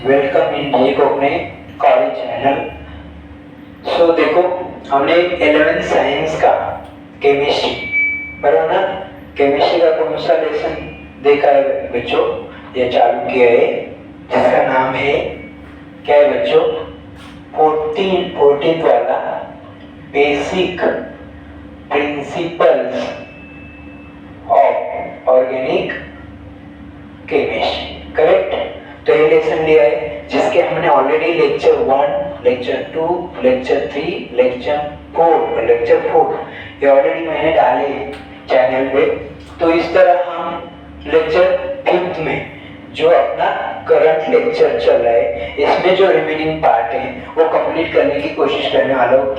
Welcome in जी को अपने college channel. सो देखो, हमने 11th साइंस का केमिस्ट्री, बराबर ना, केमिस्ट्री का कौन सा लेसन देखा है बच्चों, ये चालू किया है, जिसका नाम है क्या है बच्चों, 14th वाला basic principles of organic chemistry. Correct. तो ये लेसन लिया है, जिसके हमने already lecture 1, lecture 2, lecture 3, lecture 4 ये ऑलरेडी मैंने डाले चैनल पे। तो इस तरह हम लेक्चर 5th में जो अपना करंट लेक्चर चल रहा है, इसमें जो रिमेनिंग पार्ट है वो कंप्लीट करने की कोशिश करने वाला हूँ,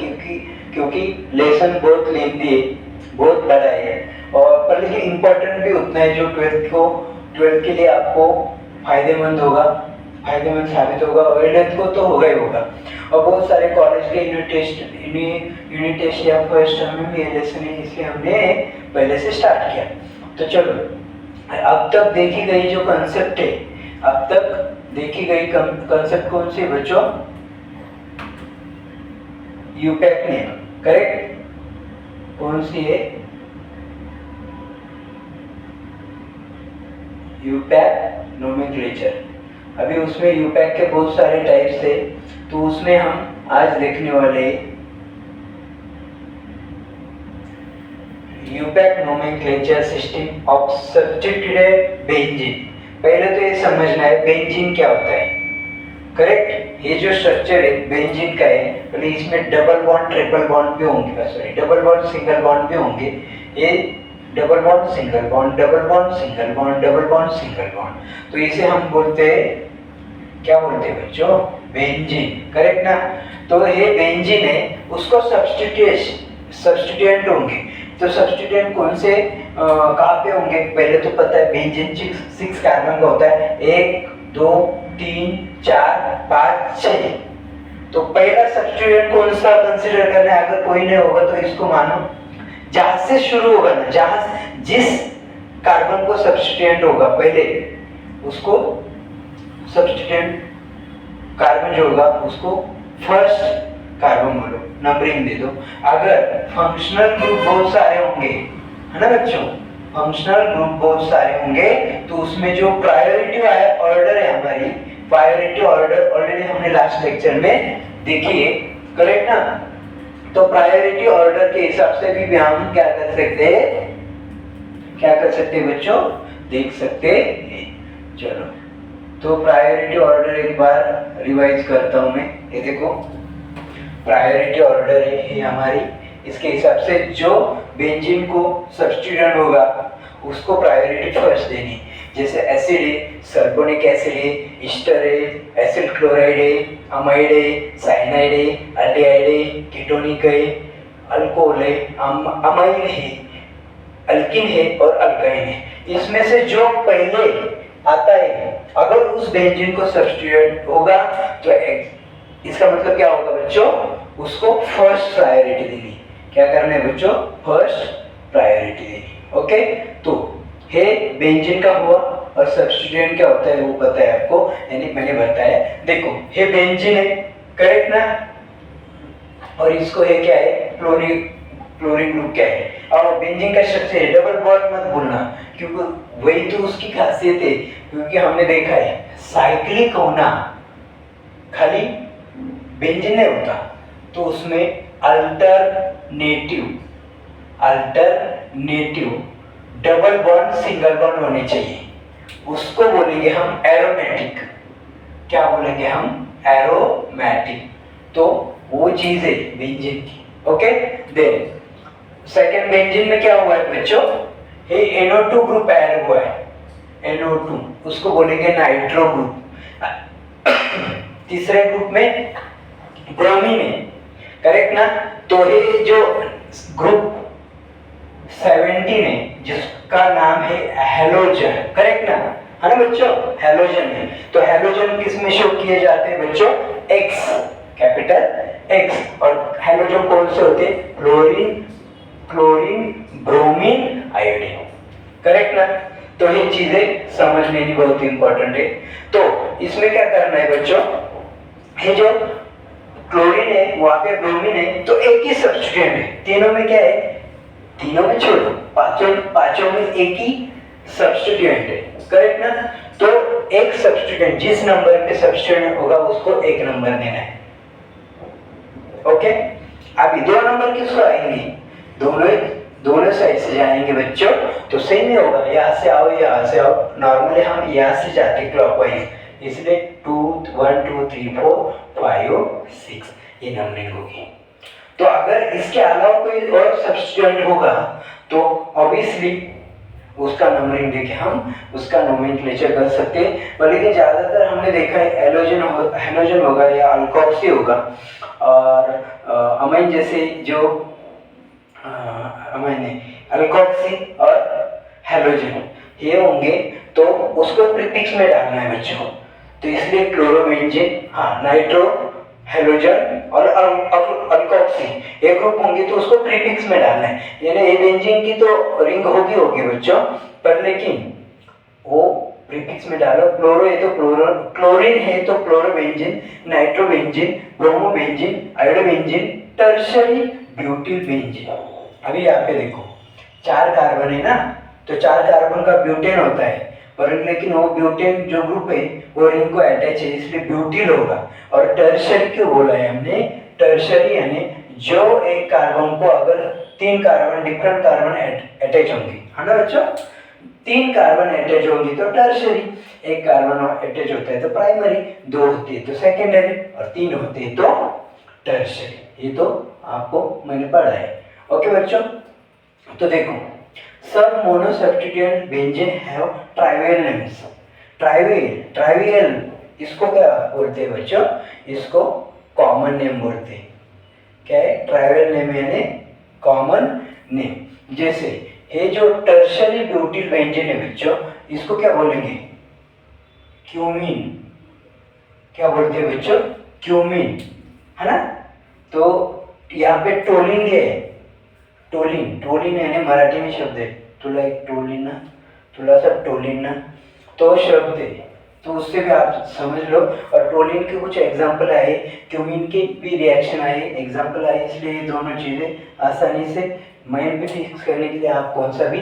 क्योंकि लेसन बहुत लेंथी है, बहुत बड़ा है, और पर लेकिन इम्पोर्टेंट भी उतना है जो 12th के लिए आपको फायदेमंद साबित होगा, और 11th को तो होगा ही होगा। और बहुत सारे कॉलेज के यूनिट टेस्ट या फर्स्ट टर्म में ये लेसन है, इसलिए हमने पहले से स्टार्ट किया। तो चलो, अब तक देखी गई जो कंसेप्ट है, अब तक देखी गई कंसेप्ट कौन सी बच्चों, यूपैक ने, करेक्ट, कौन सी है, यूपैक नोमेनक्लेचर। अभी उसमें यूपैक के बहुत सारे टाइप्स थे, तो उसमें हम आज देखने वाले IUPAC nomenclature system of substituted benzene. पहले तो ये समझना है बेंजीन क्या होता है। करेक्ट। ये जो स्ट्रक्चर है बेंजीन का है, पहले इसमें डबल बॉन्ड ट्रिपल बॉन्ड भी होंगे, sorry double bond single bond भी होंगे। ये double bond single bond, double bond single bond, double bond single bond, तो इसे हम बोलते हैं, क्या बोलते हैं बच्चों, बेंजीन। करेक्ट ना। तो ये बेंजीन है, उसको सब्स्टिट्यूएंट होंगे। तो सब्स्टिट्यूएंट कौन से कहाँ पे होंगे, पहले तो पता है बेंजीन 6 कार्बन का होता है, 1 2 3 4 5 6। तो पहला सब्स्टिट्यूएंट कौन सा कंसीडर करना है, अगर कोई नहीं होगा तो इसको मानो जहां से शुरू होगा ना, जहां जिस कार्बन को सब्स्टिट्यूएंट होगा पहले, उसको सब्स्टिट्यूएंट कार्बन जो होगा उसको फर्स्ट कार्बन बोलो, नंबरिंग दे दो। अगर फंक्शनल ग्रुप बहुत सारे होंगे, है ना बच्चों, फंक्शनल ग्रुप बहुत सारे होंगे, तो उसमें जो प्रायोरिटी ऑर्डर है, हमारी प्रायोरिटी ऑर्डर ऑलरेडी हमने लास्ट लेक्चर में देखी है। करेक्ट ना। तो प्रायोरिटी ऑर्डर के हिसाब से भी हम क्या कर सकते हैं बच्चों, देख सकते हैं। चलो, तो प्रायोरिटी ऑर्डर एक बार रिवाइज करता हूं मैं। ये देखो, प्रायोरिटी ऑर्डर है हमारी, इसके हिसाब से जो बेंजीन को सब्स्टिट्यूएंट होगा उसको प्रायोरिटी फर्स्ट देनी। जैसे एसिड है, सल्फोनिक एसिड है, ईस्टर है, एसिड क्लोराइड है, अमाइड है, साइनाइड है, एल्डिहाइड है, कीटोनिक है, अल्कोहल है, अमाइन है, अल्किन है और अल्काइन है। इसमें से जो पहले आता है, अगर उस बेंजीन को सब्स्टिट्यूएंट होगा तो इसका मतलब क्या होगा बच्चों, उसको फर्स्ट प्रायोरिटी देनी। क्या करना है बच्चों, फर्स्ट प्रायोरिटी देनी। ओके। तो हे बेंजीन का हुआ, और सब्स्टिट्यूएंट क्या होता है वो पता है आपको, यानी मैंने बताया। देखो, हे बेंजीन है, करेक्ट ना, और इसको ये क्या है, क्लोरीन ग्रुप क्या है, और बेंजीन का स्ट्रक्चर है, डबल बॉन्ड मत भूलना, क्योंकि वही तो उसकी खासियत है। क्योंकि हमने देखा है साइक्लिक होना खाली बेंजीन नहीं होता, तो उसमें alternative double bond single bond होने चाहिए, उसको बोलेंगे हम एरोमेटिक। क्या बोलेंगे हम, एरोमेटिक। तो वो चीज है बेंजीन की। ओके। देन सेकेंड बेंजीन में क्या हुआ है बच्चों, ये NO2 ग्रुप ऐड हुआ है, NO2, उसको बोलेंगे नाइट्रो ग्रुप। तीसरे ग्रुप में ब्रोमीन है, करेक्ट ना। तो ये जो ग्रुप 17 है, जिसका नाम है हैलोजन, करेक्ट ना, है ना बच्चों, हैलोजन है। तो हैलोजन किस में शो किए जाते हैं बच्चों, X, कैपिटल X। और हैलोजन कौन से होते हैं, क्लोरीन, ब्रोमीन, आयोडीन। करेक्ट ना। तो ये चीजें समझ लेनी बहुत इंपॉर्टेंट है। तो इसमें क्या करना है बच्चों, ये जो क्लोरीन है वहां पे ब्रोमीन है, तो एक ही सब्स्टिट्यूएंट है, तीनों में क्या है, तीनों में छोड़ो, पांचों में एक ही सब्स्टिट्यूएंट है, करेक्ट ना। तो एक सब्स्टिट्यूएंट जिस नंबर पे सब्स्टिट्यूएंट होगा उसको एक नंबर देना है, ओके। अभी 2 नंबर किसको आएंगे, दोनों साइड से जाएंगे बच्चों, तो सेम ही होगा, यहाँ से आओ यहाँ से आओ, नॉर्मली हम यहाँ से जाते क्लॉकवाइज, इसलिए 2 1 2 3 4 5 6 ये नंबरिंग होगी। तो अगर इसके अलावा कोई और सब्स्टिट्यूएंट होगा तो ऑब्वियसली उसका नंबरिंग देके हम उसका नोमेनक्लेचर कर सकते हैं। लेकिन ज्यादातर हमने देखा है हेलोजन होगा या अल्कोक्सी होगा, और अमाइन जैसे जो अमाइन अल्कोक्सी और हेलोजन ये होंगे, तो उसको प्रीफिक्स में डालना है बच्चों। तो इसलिए क्लोरोबेंजीन, हाँ, नाइट्रो, हेलोजन और अल्कोक्सी एक ग्रुप होंगे तो उसको प्रीफिक्स में डालना है, यानी ये बेंजीन की तो रिंग होगी बच्चों, पर लेकिन वो प्रीफिक्स में डालो। क्लोरो है तो क्लोरीन है तो chlorobenzene, nitrobenzene, bromobenzene, iodobenzene, tertiary butyl benzene. अभी यहाँ पे देखो 4 कार्बन है ना, तो 4 कार्बन का ब्यूटेन होता है, पर लेकिन वो ब्यूटेन जो ग्रुप है वो रिंग को अटैच है, इसलिए ब्यूटिल होगा। और टर्शियरी क्यों बोला है हमने, टर्शियरी यानी जो एक कार्बन को अगर 3 कार्बन डिफरेंट कार्बन अटैच होंगे, है ना बच्चों, 3 कार्बन अटैच होंगी तो टर्शियरी, एक कार्बन अटैच होता है तो प्राइमरी, 2 होती है तो सेकेंडरी, और 3 होती है तो टर्शियरी। ये तो आपको मैंने पढ़ा है, ओके बच्चों। तो देखो, सब monosubstituent benzene have trivial names. Trivial इसको क्या बोलते हैं बच्चों, इसको कॉमन नेम बोलते हैं। क्या है, ट्राइवियल नेम यानी कॉमन नेम। जैसे ये जो टर्शियरी ब्यूटिल बेंजीन है बच्चों, इसको क्या बोलेंगे, क्यूमीन। क्या बोलते हैं बच्चों, क्यूमीन, है ना। तो यहाँ पे टोलिन है, टोलिन यानी मराठी में शब्द है, तुला एक टोलिन ना, तुला सब टोलिन ना, तो शब्द है, तो उससे भी आप समझ लो। और टोलिन के कुछ एग्जाम्पल आए, क्यूमिन के भी रिएक्शन आए, एग्जाम्पल आए, इसलिए ये दोनों चीज़ें आसानी से माइंड में फिक्स करने के लिए आप कौन सा भी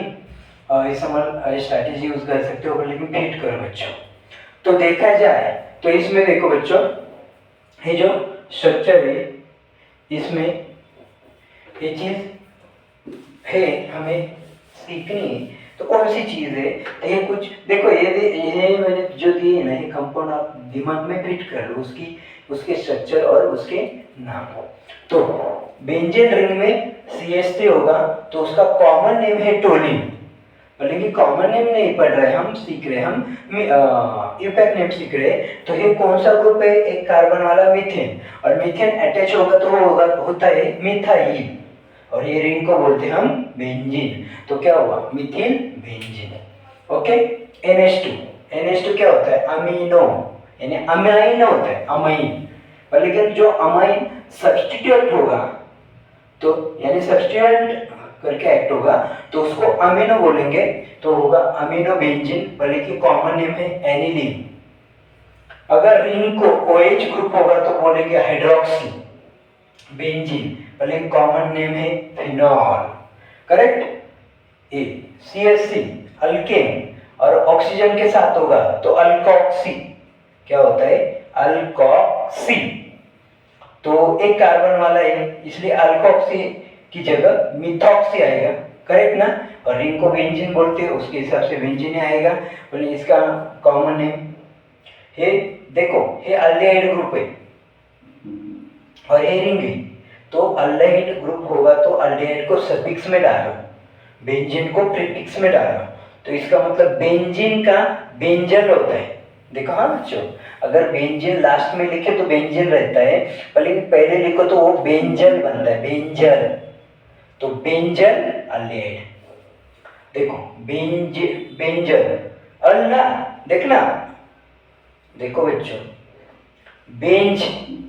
स्ट्रैटेजी यूज कर सकते हो, लेकिन फिट करो बच्चों। तो देखा जाए तो इसमें देखो बच्चों, ये जो स्ट्रक्चर है इसमें ये चीज है हमें सीखनी है, तो कौन सी चीज है, ये कुछ देखो, ये मैंने जो दिए ना, ये कंपाउंड आप दिमाग में फिट कर लो, उसके स्ट्रक्चर और उसके नाम। तो बेंजीन रिंग में CH3 होगा तो उसका कॉमन नेम है टोलिन, लेकिन कॉमन नेम नहीं पढ़ रहे, हम सीख रहे, हम इफेक्ट नेम सीख रहे। तो ये कौन सा ग्रुप है, एक कार्बन वाला मीथेन, और मीथेन अटैच होगा तो होता है मिथाइल, और ये रिंग को बोलते हैं हम बेंजीन। तो क्या हुआ, मिथिल बेंजीन, ओके। NH2 क्या होता है, अमीनो, यानी अमाइन होता है, अमाइन। पर लेकिन जो अमाइन सब्स्टिट्यूएंट होगा, तो यानी सब्स्टिट्यूएंट करके एक्ट होगा तो उसको अमीनो बोलेंगे, तो होगा अमीनो बेंजीन, बल्कि कॉमन नेम है एनिलीन। अगर रिंग को OH ग्रुप होगा तो बोलेंगे हाइड्रोक्सी बेंजीन, लेकिन कॉमन नेम है फिनॉल, करेक्ट। ए CH3 अल्केन और ऑक्सीजन के साथ होगा तो अल्कोक्सी, क्या होता है, अल्कोक्सी। तो एक कार्बन वाला है इसलिए अल्कोक्सी की जगह मिथॉक्सी आएगा, करेक्ट ना। और रिंग को बेंजीन बोलते हैं, उसके हिसाब से बेंजीन आएगा, बोले इसका कॉमन नेम है। देखो ये अल्डिहाइड ग्रुप है और ये रिंग है, तो अल्डिहाइड ग्रुप होगा तो अल्डिहाइड को सफिक्स में डालो, बेंजीन को प्रीफिक्स में डालो, तो इसका मतलब बेंजीन का बेंजल होता है। देखो हाँ बच्चों, अगर बेंजीन लास्ट में लिखे तो बेंजीन रहता है, लेकिन पहले लिखो तो वो बेंजल बनता है, बेंजल। तो बेंजल अल्डिहाइड, देखो बेंजल अल ना, देखना, देखो बच्चों, बेंज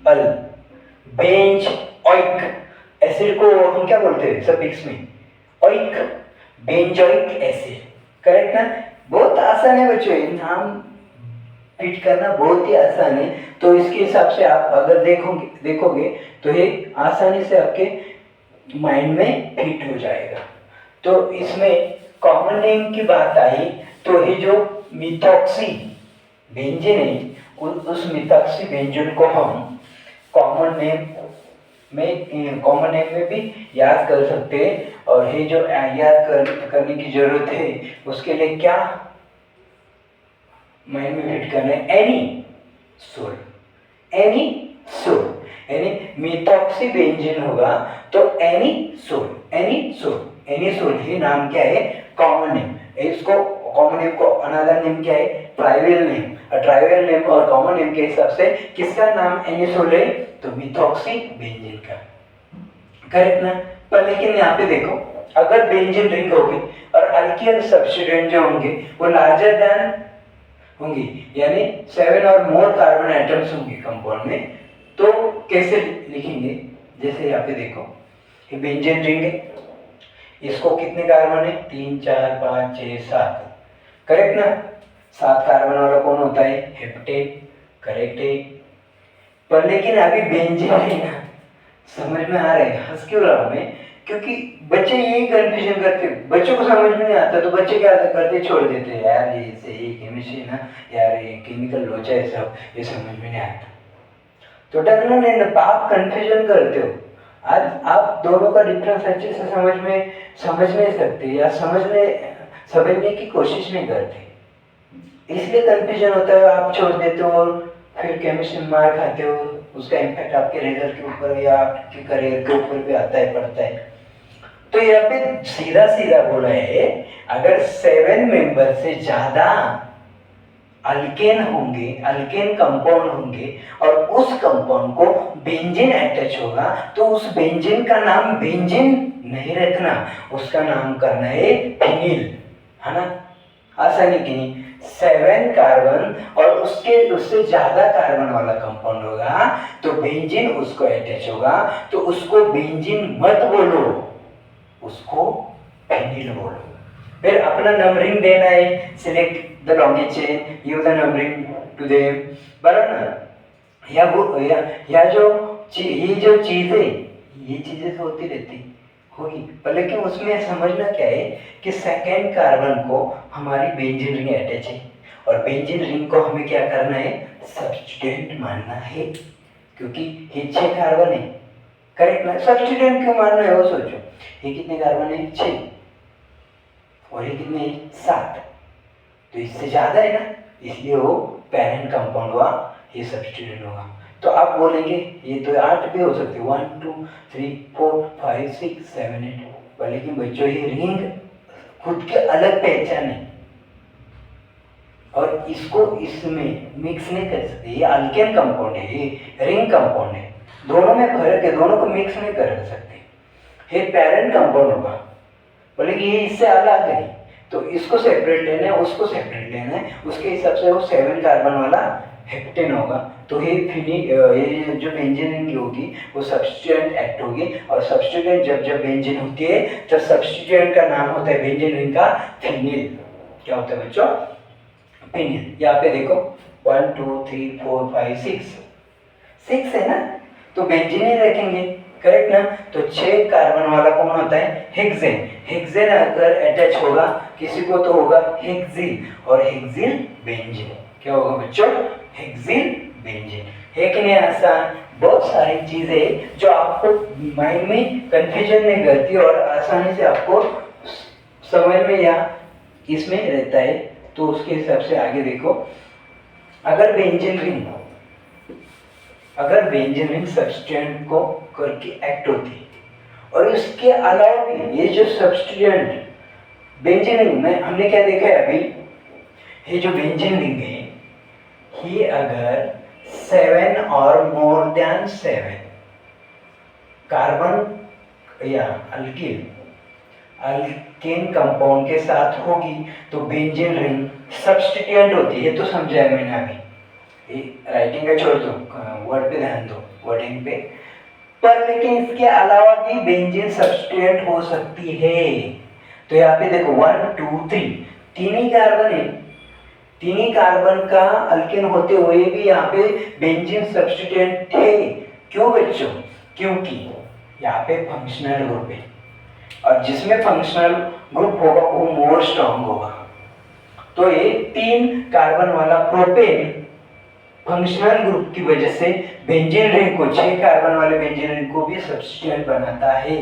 अल, बेंज ऑइक एसिड को हम क्या बोलते हैं सफिक्स में, ऑइक, बेंजोइक एसिड, करेक्ट ना। बहुत आसान है बच्चों, ये नाम फिट करना बहुत ही आसान है। तो इसके हिसाब से आप अगर देखोगे तो ये आसानी से आपके माइंड में फिट हो जाएगा। तो इसमें कॉमन नेम की बात आई तो ये जो मिथॉक्सी व्यंजन है उस मिथॉक्सी व्यंजन को हम कॉमन नेम में भी याद कर सकते हैं। और ये जो याद करने की जरूरत है उसके लिए क्या माइंड में फिट करना है, एनी सोल यानी मिथॉक्सी व्यंजन होगा तो एनी सोल ये नाम क्या है, कॉमन नेम। इसको कॉमन नेम को अनदर नेम क्या है, ट्राइवियल नेम। ट्राइवियल नेम और कॉमन नेम के हिसाब से किसका नाम एनी सोल है, तो मिथॉक्सी व्यंजन का, करेक्ट ना। पर लेकिन यहाँ पे देखो, अगर बेंजीन रिंग होगी और अल्कीन सब्स्टिट्यूएंट जो होंगे वो लार्जर देन होंगी, यानी 7 और मोर कार्बन एटम्स होंगे कंपाउंड में, तो कैसे लिखेंगे, जैसे यहाँ पे देखो ये बेंजीन रिंग है, इसको कितने कार्बन है, 3 4 5 6 7, करेक्ट ना। 7 कार्बन वाला कौन होता है, हेप्टेन, करेक्ट है। पर लेकिन अभी बेंजीन है ना, समझ में आ रहा है, हंस क्यों रहा हूं मैं, क्योंकि बच्चे यही कंफ्यूजन करते, बच्चों को समझ में नहीं आता तो बच्चे क्या करते, छोड़ देते हैं, यार ये से ये केमिस्ट्री ना, यार ये केमिकल लोचा है सब, ये समझ में नहीं आता। तो डरना नहीं ना, आप कंफ्यूजन करते हो। आज आप दोनों का डिफरेंस अच्छे से समझ नहीं सकते या समझने की कोशिश नहीं करते, इसलिए कंफ्यूजन होता है, आप छोड़ देते हो और फिर केमिस्ट्री में मार खाते हो, उसका इम्पैक्ट आपके रिजल्ट के ऊपर या आपके करियर के ऊपर भी आता है, पड़ता है। तो यहाँ पे सीधा सीधा बोला है, अगर 7 मेंबर से ज्यादा अल्केन कंपाउंड होंगे और उस कंपाउंड को बेंजीन अटैच होगा तो उस बेंजीन का नाम बेंजीन नहीं रखना, उसका नाम करना है फिनिल, है ना, आसानी की नहीं। 7 कार्बन और उससे ज्यादा कार्बन वाला कंपाउंड होगा तो बेंजीन उसको अटैच होगा, तो उसको बेंजीन मत बोलो, उसको फिनिल बोलो। फिर अपना नंबरिंग देना है, select the longest chain, give the numbering to them, बराबर ना। या ये जो चीजें, ये चीजें तो होती रहती होगी, पर लेकिन उसमें समझना क्या है कि सेकेंड कार्बन को हमारी बेंजीन रिंग अटैच है और बेंजीन रिंग को हमें क्या करना है, सब्स्टिट्यूएंट मानना है, क्योंकि ये 6 कार्बन है, करेक्ट ना। सब्स्टिट्यूएंट क्यों मानना है वो सोचो, ये कितने कार्बन है, 6 और ये कितने 7, तो इससे ज्यादा है ना, इसलिए वो पेरेंट कंपाउंड हुआ, ये सब्स्टिट्यूएंट होगा। तो आप बोलेंगे ये तो 8 भी हो सकते, 1 2 3 4 5 6 7 8, लेकिन बच्चों ये रिंग खुद के अलग पहचान है और इसको इसमें मिक्स नहीं कर सकते, ये अल्केन कंपाउंड है, ये रिंग कंपाउंड है, दोनों में फर्क है, दोनों को मिक्स नहीं कर सकते। ये पेरेंट कंपाउंड होगा, बोले कि ये इससे अलग है, तो इसको सेपरेट लेना है, उसको सेपरेट लेना है, उसके हिसाब से वो 7 कार्बन वाला हेप्टेन होगा। तो ये जो बेंजीन रिंग होगी वो सब्स्टिट्यूएंट एक्ट होगी, और सब्स्टिट्यूएंट जब बेंजीन होती है तो सब्स्टिट्यूएंट का नाम होता है बेंजीन रिंग का फिनिल। क्या होता है बच्चों, फिनिल। यहाँ पे देखो 1 2 3 4 5 6 है ना, तो बेंजीन ही रखेंगे, करेक्ट ना। तो 6 कार्बन वाला कौन होता है, हेक्सेन। हेक्सेन अगर अटैच होगा किसी को तो होगा हेक्सिल, और हेक्सिल बेंजीन, क्या होगा बच्चों, हेक्सिल बेंजीन। है कि नहीं आसान, बहुत सारी चीजें जो आपको माइंड में कंफ्यूजन नहीं करती और आसानी से आपको समझ में या इसमें रहता है। तो उसके हिसाब से आगे देखो, अगर बेंजीन रिंग सब्स्टिट्यूएंट को करके एक्ट होती है और इसके अलावा भी ये जो सब्स्टिट्यूएंट बेंजीन रिंग में हमने क्या देखा है अभी, ये जो बेंजीन रिंग है ये अगर 7 और मोर देन 7 कार्बन या अल्केन कंपाउंड के साथ होगी तो बेंजीन रिंग सब्स्टिट्यूएंट होती है, ये तो समझाया मैंने अभी, राइटिंग का छोड़ दो, वर्ड पे ध्यान दो, वर्डिंग पे। पर लेकिन इसके अलावा भी बेंजीन सब्स्टिट्यूएंट हो सकती है। तो यहाँ पे देखो 1 2 3 तीन ही कार्बन है, तीन ही कार्बन का अल्केन होते हुए भी यहाँ पे बेंजीन सब्स्टिट्यूएंट है। क्यों बच्चों? क्योंकि यहाँ पे फंक्शनल ग्रुप है और जिसमें फंक्शनल ग्रुप होगा वो मोर स्ट्रॉन्ग होगा। तो ये तीन कार्बन वाला प्रोपेन फंक्शनल ग्रुप की वजह से बेंजीन रिंग को, 6 कार्बन वाले बेंजीन रिंग को भी सब्स्टिट्यूएंट बनाता है।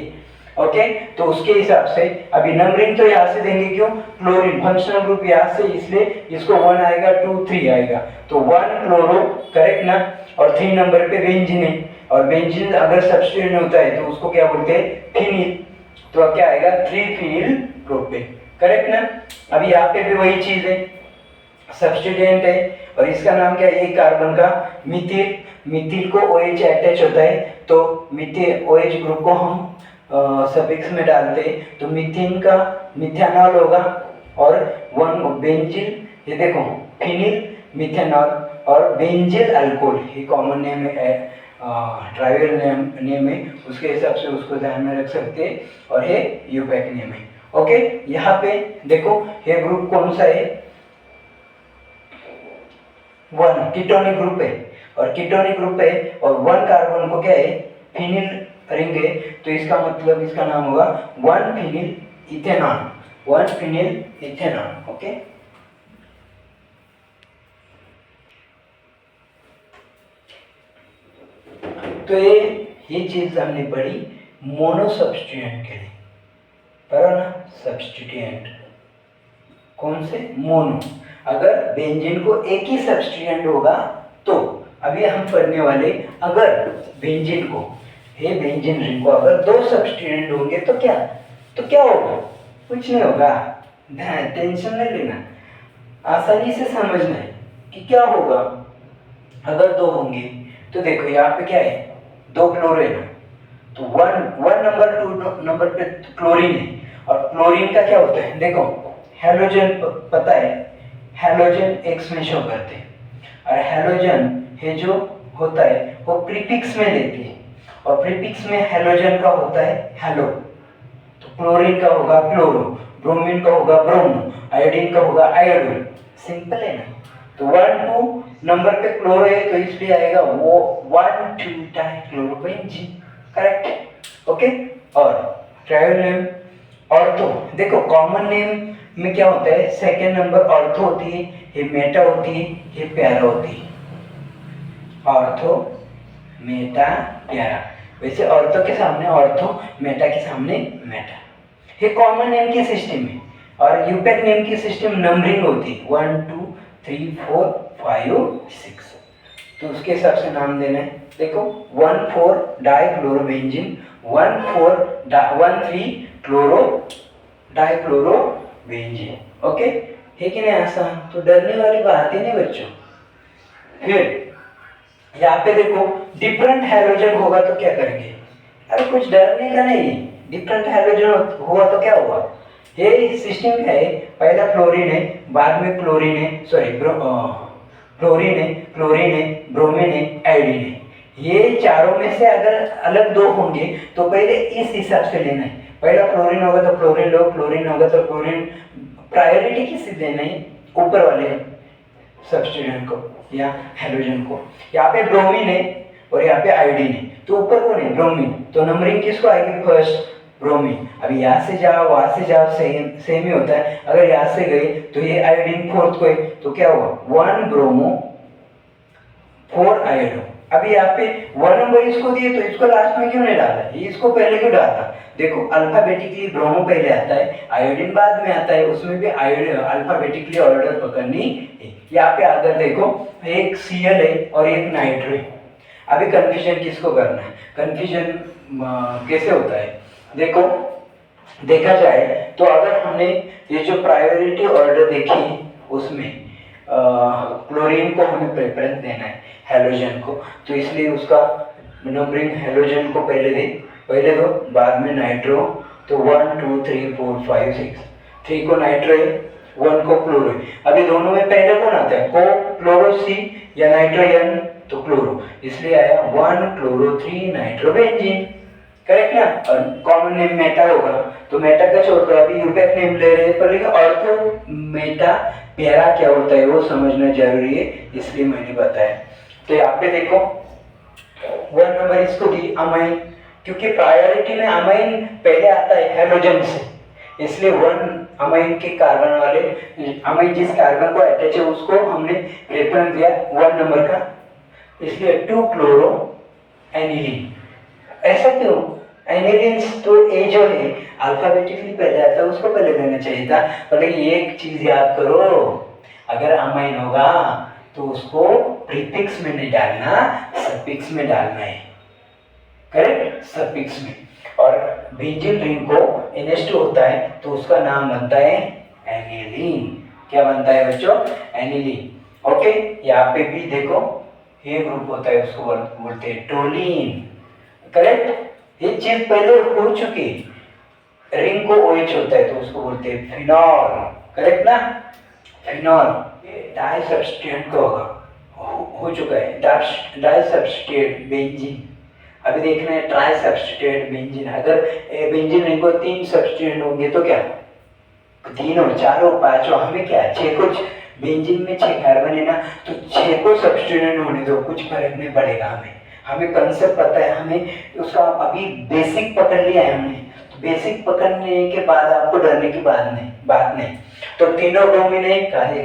ओके, तो उसके हिसाब से अभी नंबरिंग तो यहाँ से देंगे, क्यों? क्लोरीन फंक्शनल ग्रुप यहाँ से, इसलिए इसको 1 आएगा, 2 3 आएगा, तो 1 क्लोरो, करेक्ट ना? और 3 नंबर पे बेंजीन है, और बेंजीन अगर सब्स्टिट्यूएंट होता है तो उसको क्या बोलते हैं? फिनिल। तो क्या आएगा? 3 फिनिल प्रोपेन, करेक्ट ना? अभी यहाँ पे भी वही चीज है, सब्स्टिट्यूएंट है और इसका नाम क्या है? एक कार्बन का मिथिल, मिथिल को OH अटैच होता है तो मिथिल OH ग्रुप को हम सफिक्स में डालते हैं तो मिथीन का मिथेनॉल होगा और 1 बेंजिल, ये देखो फिनिल मिथेनॉल और बेंजिल अल्कोहल, ये कॉमन नेम है, ट्राइवल नेम है, उसके हिसाब से उसको ध्यान में रख सकते हैं और ये यूपैक नेम है। ओके, यहाँ पे देखो ये ग्रुप कौन सा है? 1 कीटोनिक ग्रुप है और कीटोनिक ग्रुप है और 1 कार्बन को क्या है? फिनिल रिंग है, तो इसका मतलब इसका नाम होगा 1 phenyl ethanol, 1 phenyl ethanol. Okay, तो ये चीज हमने पढ़ी मोनो सब्स्टिट्यूएंट के लिए, पढ़ा ना? सब्स्टिट्यूएंट कौन से? मोनो। अगर बेंजीन को एक ही सब्स्टिट्यूएंट होगा तो अभी हम पढ़ने वाले, अगर बेंजीन को, ये बेंजीन रिंग को अगर 2 सब्स्टिट्यूएंट होंगे तो क्या होगा? कुछ नहीं होगा, टेंशन नहीं लेना, आसानी से समझना है कि क्या होगा अगर 2 होंगे। तो देखो यहाँ पे क्या है? 2 क्लोरीन है, तो 1 नंबर 2 नंबर पे क्लोरीन है और क्लोरीन का क्या होता है? देखो हेलोजन, पता है हेलोजन एक्स में शो करते हैं और हेलोजन ये जो होता है वो प्रीफिक्स में लेती है और प्रीफिक्स में हेलोजन का होता है हेलो, तो क्लोरीन का होगा क्लोरो, ब्रोमीन का होगा ब्रोमो, आयोडीन का होगा आयोडीन। सिंपल है ना? तो 1 2 नंबर पे क्लोरो है तो इसलिए आएगा वो 1 2 डाइक्लोरोबेंजीन, करेक्ट? ओके, और ट्राइवल नेम ऑर्थो, देखो कॉमन नेम में क्या होता है? सेकेंड नंबर ऑर्थो होती है, ये मेटा होती है, ये प्यारा होती है, ऑर्थो मेटा प्यारा। वैसे ऑर्थो के सामने ऑर्थो, मेटा के सामने मेटा, ये कॉमन नेम की सिस्टम है। और यूपैक नेम की सिस्टम नंबरिंग होती है 1 2 3 4 5 6, तो उसके हिसाब से नाम देना है। देखो 1 4 डाइक्लोरोबेंजीन, 1 3 क्लोरो डाइक्लोरोबेंजीन। ओके, है कि नहीं आसान? तो डरने वाली बात ही नहीं बच्चों। फिर यहाँ पे देखो डिफरेंट हैलोजन होगा तो क्या करेंगे? अरे कुछ डरने का नहीं, डिफरेंट हैलोजन हुआ तो क्या हुआ? ये सिस्टम क्या है? पहला फ्लोरीन है, बाद में क्लोरीन है, सॉरी फ्लोरीन है, क्लोरीन है, ब्रोमीन है, आयोडीन है। ये चारों में से अगर अलग 2 होंगे तो पहले इस हिसाब से लेना है, पहला फ्लोरीन होगा तो फ्लोरीन लो, क्लोरीन होगा तो क्लोरीन, प्रायोरिटी किसे देना है? ऊपर वाले सब्स्टिट्यूएंट को या हेलोजन को। यहाँ पे ब्रोमीन है और यहाँ पे आयोडीन है, तो ऊपर कौन है? ब्रोमीन, तो नंबरिंग किसको आएगी? First bromine. अभी यहाँ से जाओ वहां से जाओ, सेम ही होता है। अगर यहाँ से गए तो ये आयोडीन फोर्थ को है, तो क्या हुआ? 1 ब्रोमो 4 आयोडो। अभी यहाँ पे 1 नंबर इसको दिए तो इसको लास्ट में क्यों नहीं डाला? ये इसको पहले क्यों डाला? देखो अल्फाबेटिकली ब्रोमो पहले आता है, आयोडीन बाद में आता है, उसमें भी आयोडीन अल्फाबेटिकली ऑर्डर पकड़नी है। यहाँ पे अगर देखो एक Cl है और एक नाइट्रो है। अभी कंफ्यूजन किसको करना है? कंफ्यूजन कैसे होता है? देखो देखा जाए तो अगर हमने ये जो प्रायोरिटी ऑर्डर देखी उसमें क्लोरीन को हमें प्रेफरेंस देना है हेलोजन को, तो इसलिए उसका नंबरिंग हेलोजन को पहले दो, बाद में नाइट्रो, तो 1 2 3 4 5 6, 3 को नाइट्रो है, 1 को क्लोरो है। अभी दोनों में पहले कौन आता है? को क्लोरो सी या नाइट्रो N, तो क्लोरो, इसलिए आया 1 क्लोरो 3 नाइट्रोबेंजीन, करेक्ट ना। और कॉमन नेम मेटा होगा, तो मेटा का छोड़कर अभी यूपैक नेम ले रहे हैं, पर लेकिन ऑर्थो मेटा पैरा क्या होता है वो समझना जरूरी है, इसलिए मैंने बताया। तो यहाँ पे देखो 1 नंबर इसको दी अमाइन, क्योंकि प्रायोरिटी में अमाइन पहले आता है हेलोजन से, इसलिए 1 अमाइन के कार्बन वाले अमाइन जिस कार्बन को अटैच है उसको हमने रेफरेंस दिया 1 नंबर का, इसलिए 2 क्लोरो एनिलीन। ऐसा क्यों? एनिलीन तो ए जो है अल्फाबेटिकली पहले आता है, उसको पहले देना चाहिए था। पर लेकिन एक चीज याद करो, अगर अमाइन होगा तो उसको प्रीफिक्स में नहीं डालना, सफिक्स में डालना है, करेक्ट, सफिक्स में। और बेंजीन रिंग को NH2 होता है तो उसका नाम बनता है एनिलीन। क्या बनता है बच्चों? एनिलीन। ओके, यहाँ पे भी देखो ये ग्रुप होता है, उसको बोलते हैं टोलिन, करेक्ट। ये चीज पहले हो चुकी, रिंग को OH होता है तो उसको बोलते हैं फिनॉल, करेक्ट ना, फिनॉल। ये डाई सब्सटीट्यूएंट का होगा, हो चुका है डाई सब्सटीट्यूएंट बेंजीन। अभी देखना है ट्राई सब्सटीट्यूएंट बेंजीन। अगर बेंजीन रिंग को 3 सब्सटीट्यूएंट होंगे तो क्या 3 हो, 4 हो, 5 हो, हमें क्या 6 को, बेंजीन में 6 कार्बन है ना, तो 6 को सब्सटीट्यूएंट होने दो, कुछ फर्क नहीं पड़ेगा। हमें कंसेप्ट पता है, हमें उसका अभी बेसिक पकड़ लिया है हमने, तो बेसिक पकड़ने के बाद आपको डरने की बात नहीं। तो तीनों ब्रोमीन है,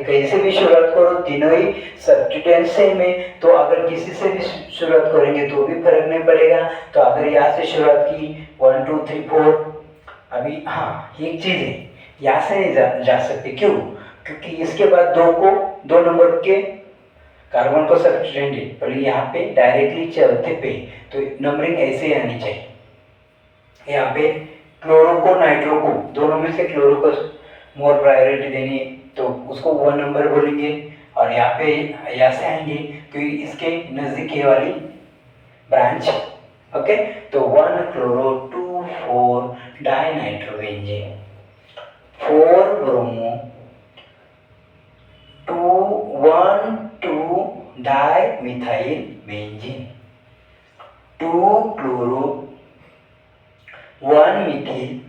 कैसे भी शुरुआत करो, तीनों ही सब्स्टिट्यूएंट से में, तो अगर किसी से भी शुरुआत करेंगे तो भी फर्क नहीं पड़ेगा। तो अगर यहाँ से शुरुआत की 1 2 3 4, अभी हाँ एक चीज है, यहाँ से नहीं जा सकते, क्यों? क्योंकि इसके बाद 2 नंबर के कार्बन को सब्स्टिट्यूएंट है, पर यहाँ पे डायरेक्टली चौथे पे, तो नंबरिंग ऐसे आनी चाहिए। यहाँ पे क्लोरो को नाइट्रो को, दोनों में से क्लोरो को मोर प्रायोरिटी देनी है, तो उसको 1 नंबर बोलेंगे। और यहाँ पे यहाँ से आएंगे तो इसके नजदीक ये वाली ब्रांच, ओके। तो 1 chloro 2 4 di nitrobenzene, 4 bromo 1 2 di methyl benzene, 2 chloro 1 methyl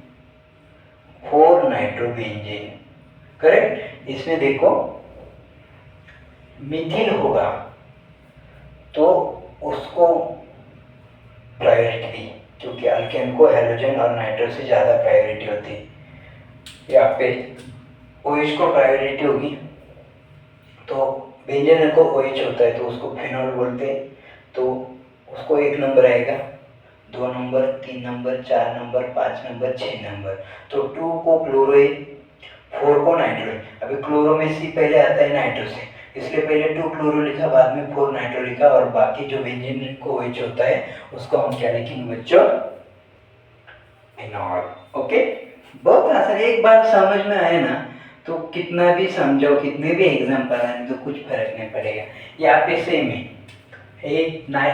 4 nitrobenzene, correct. इसमें देखो मिथिल होगा तो उसको प्रायोरिटी दी, क्योंकि अल्केन को हेलोजन और नाइट्रो से ज़्यादा प्रायोरिटी होती है। यहाँ पे OH को प्रायोरिटी होगी, तो बेंजीन को OH होता है तो उसको फिनॉल बोलते हैं, तो उसको 1 नंबर आएगा, 2 number 3 number 4 number 5 number 6 number. तो 2 को क्लोरो है, 4 को नाइट्रो है। अभी क्लोरो में C पहले आता है नाइट्रो से, इसलिए पहले 2 क्लोरो लिखा, बाद में 4 नाइट्रो लिखा, और बाकी जो बेंजीन को OH होता है उसको हम क्या लिखेंगे बच्चों? फिनॉल। ओके, बहुत आसान, एक बार समझ में आए ना तो कितना भी समझो, कितने भी एग्जाम्पल आए तो कुछ फर्क नहीं पड़ेगा। यहाँ पे सेम है,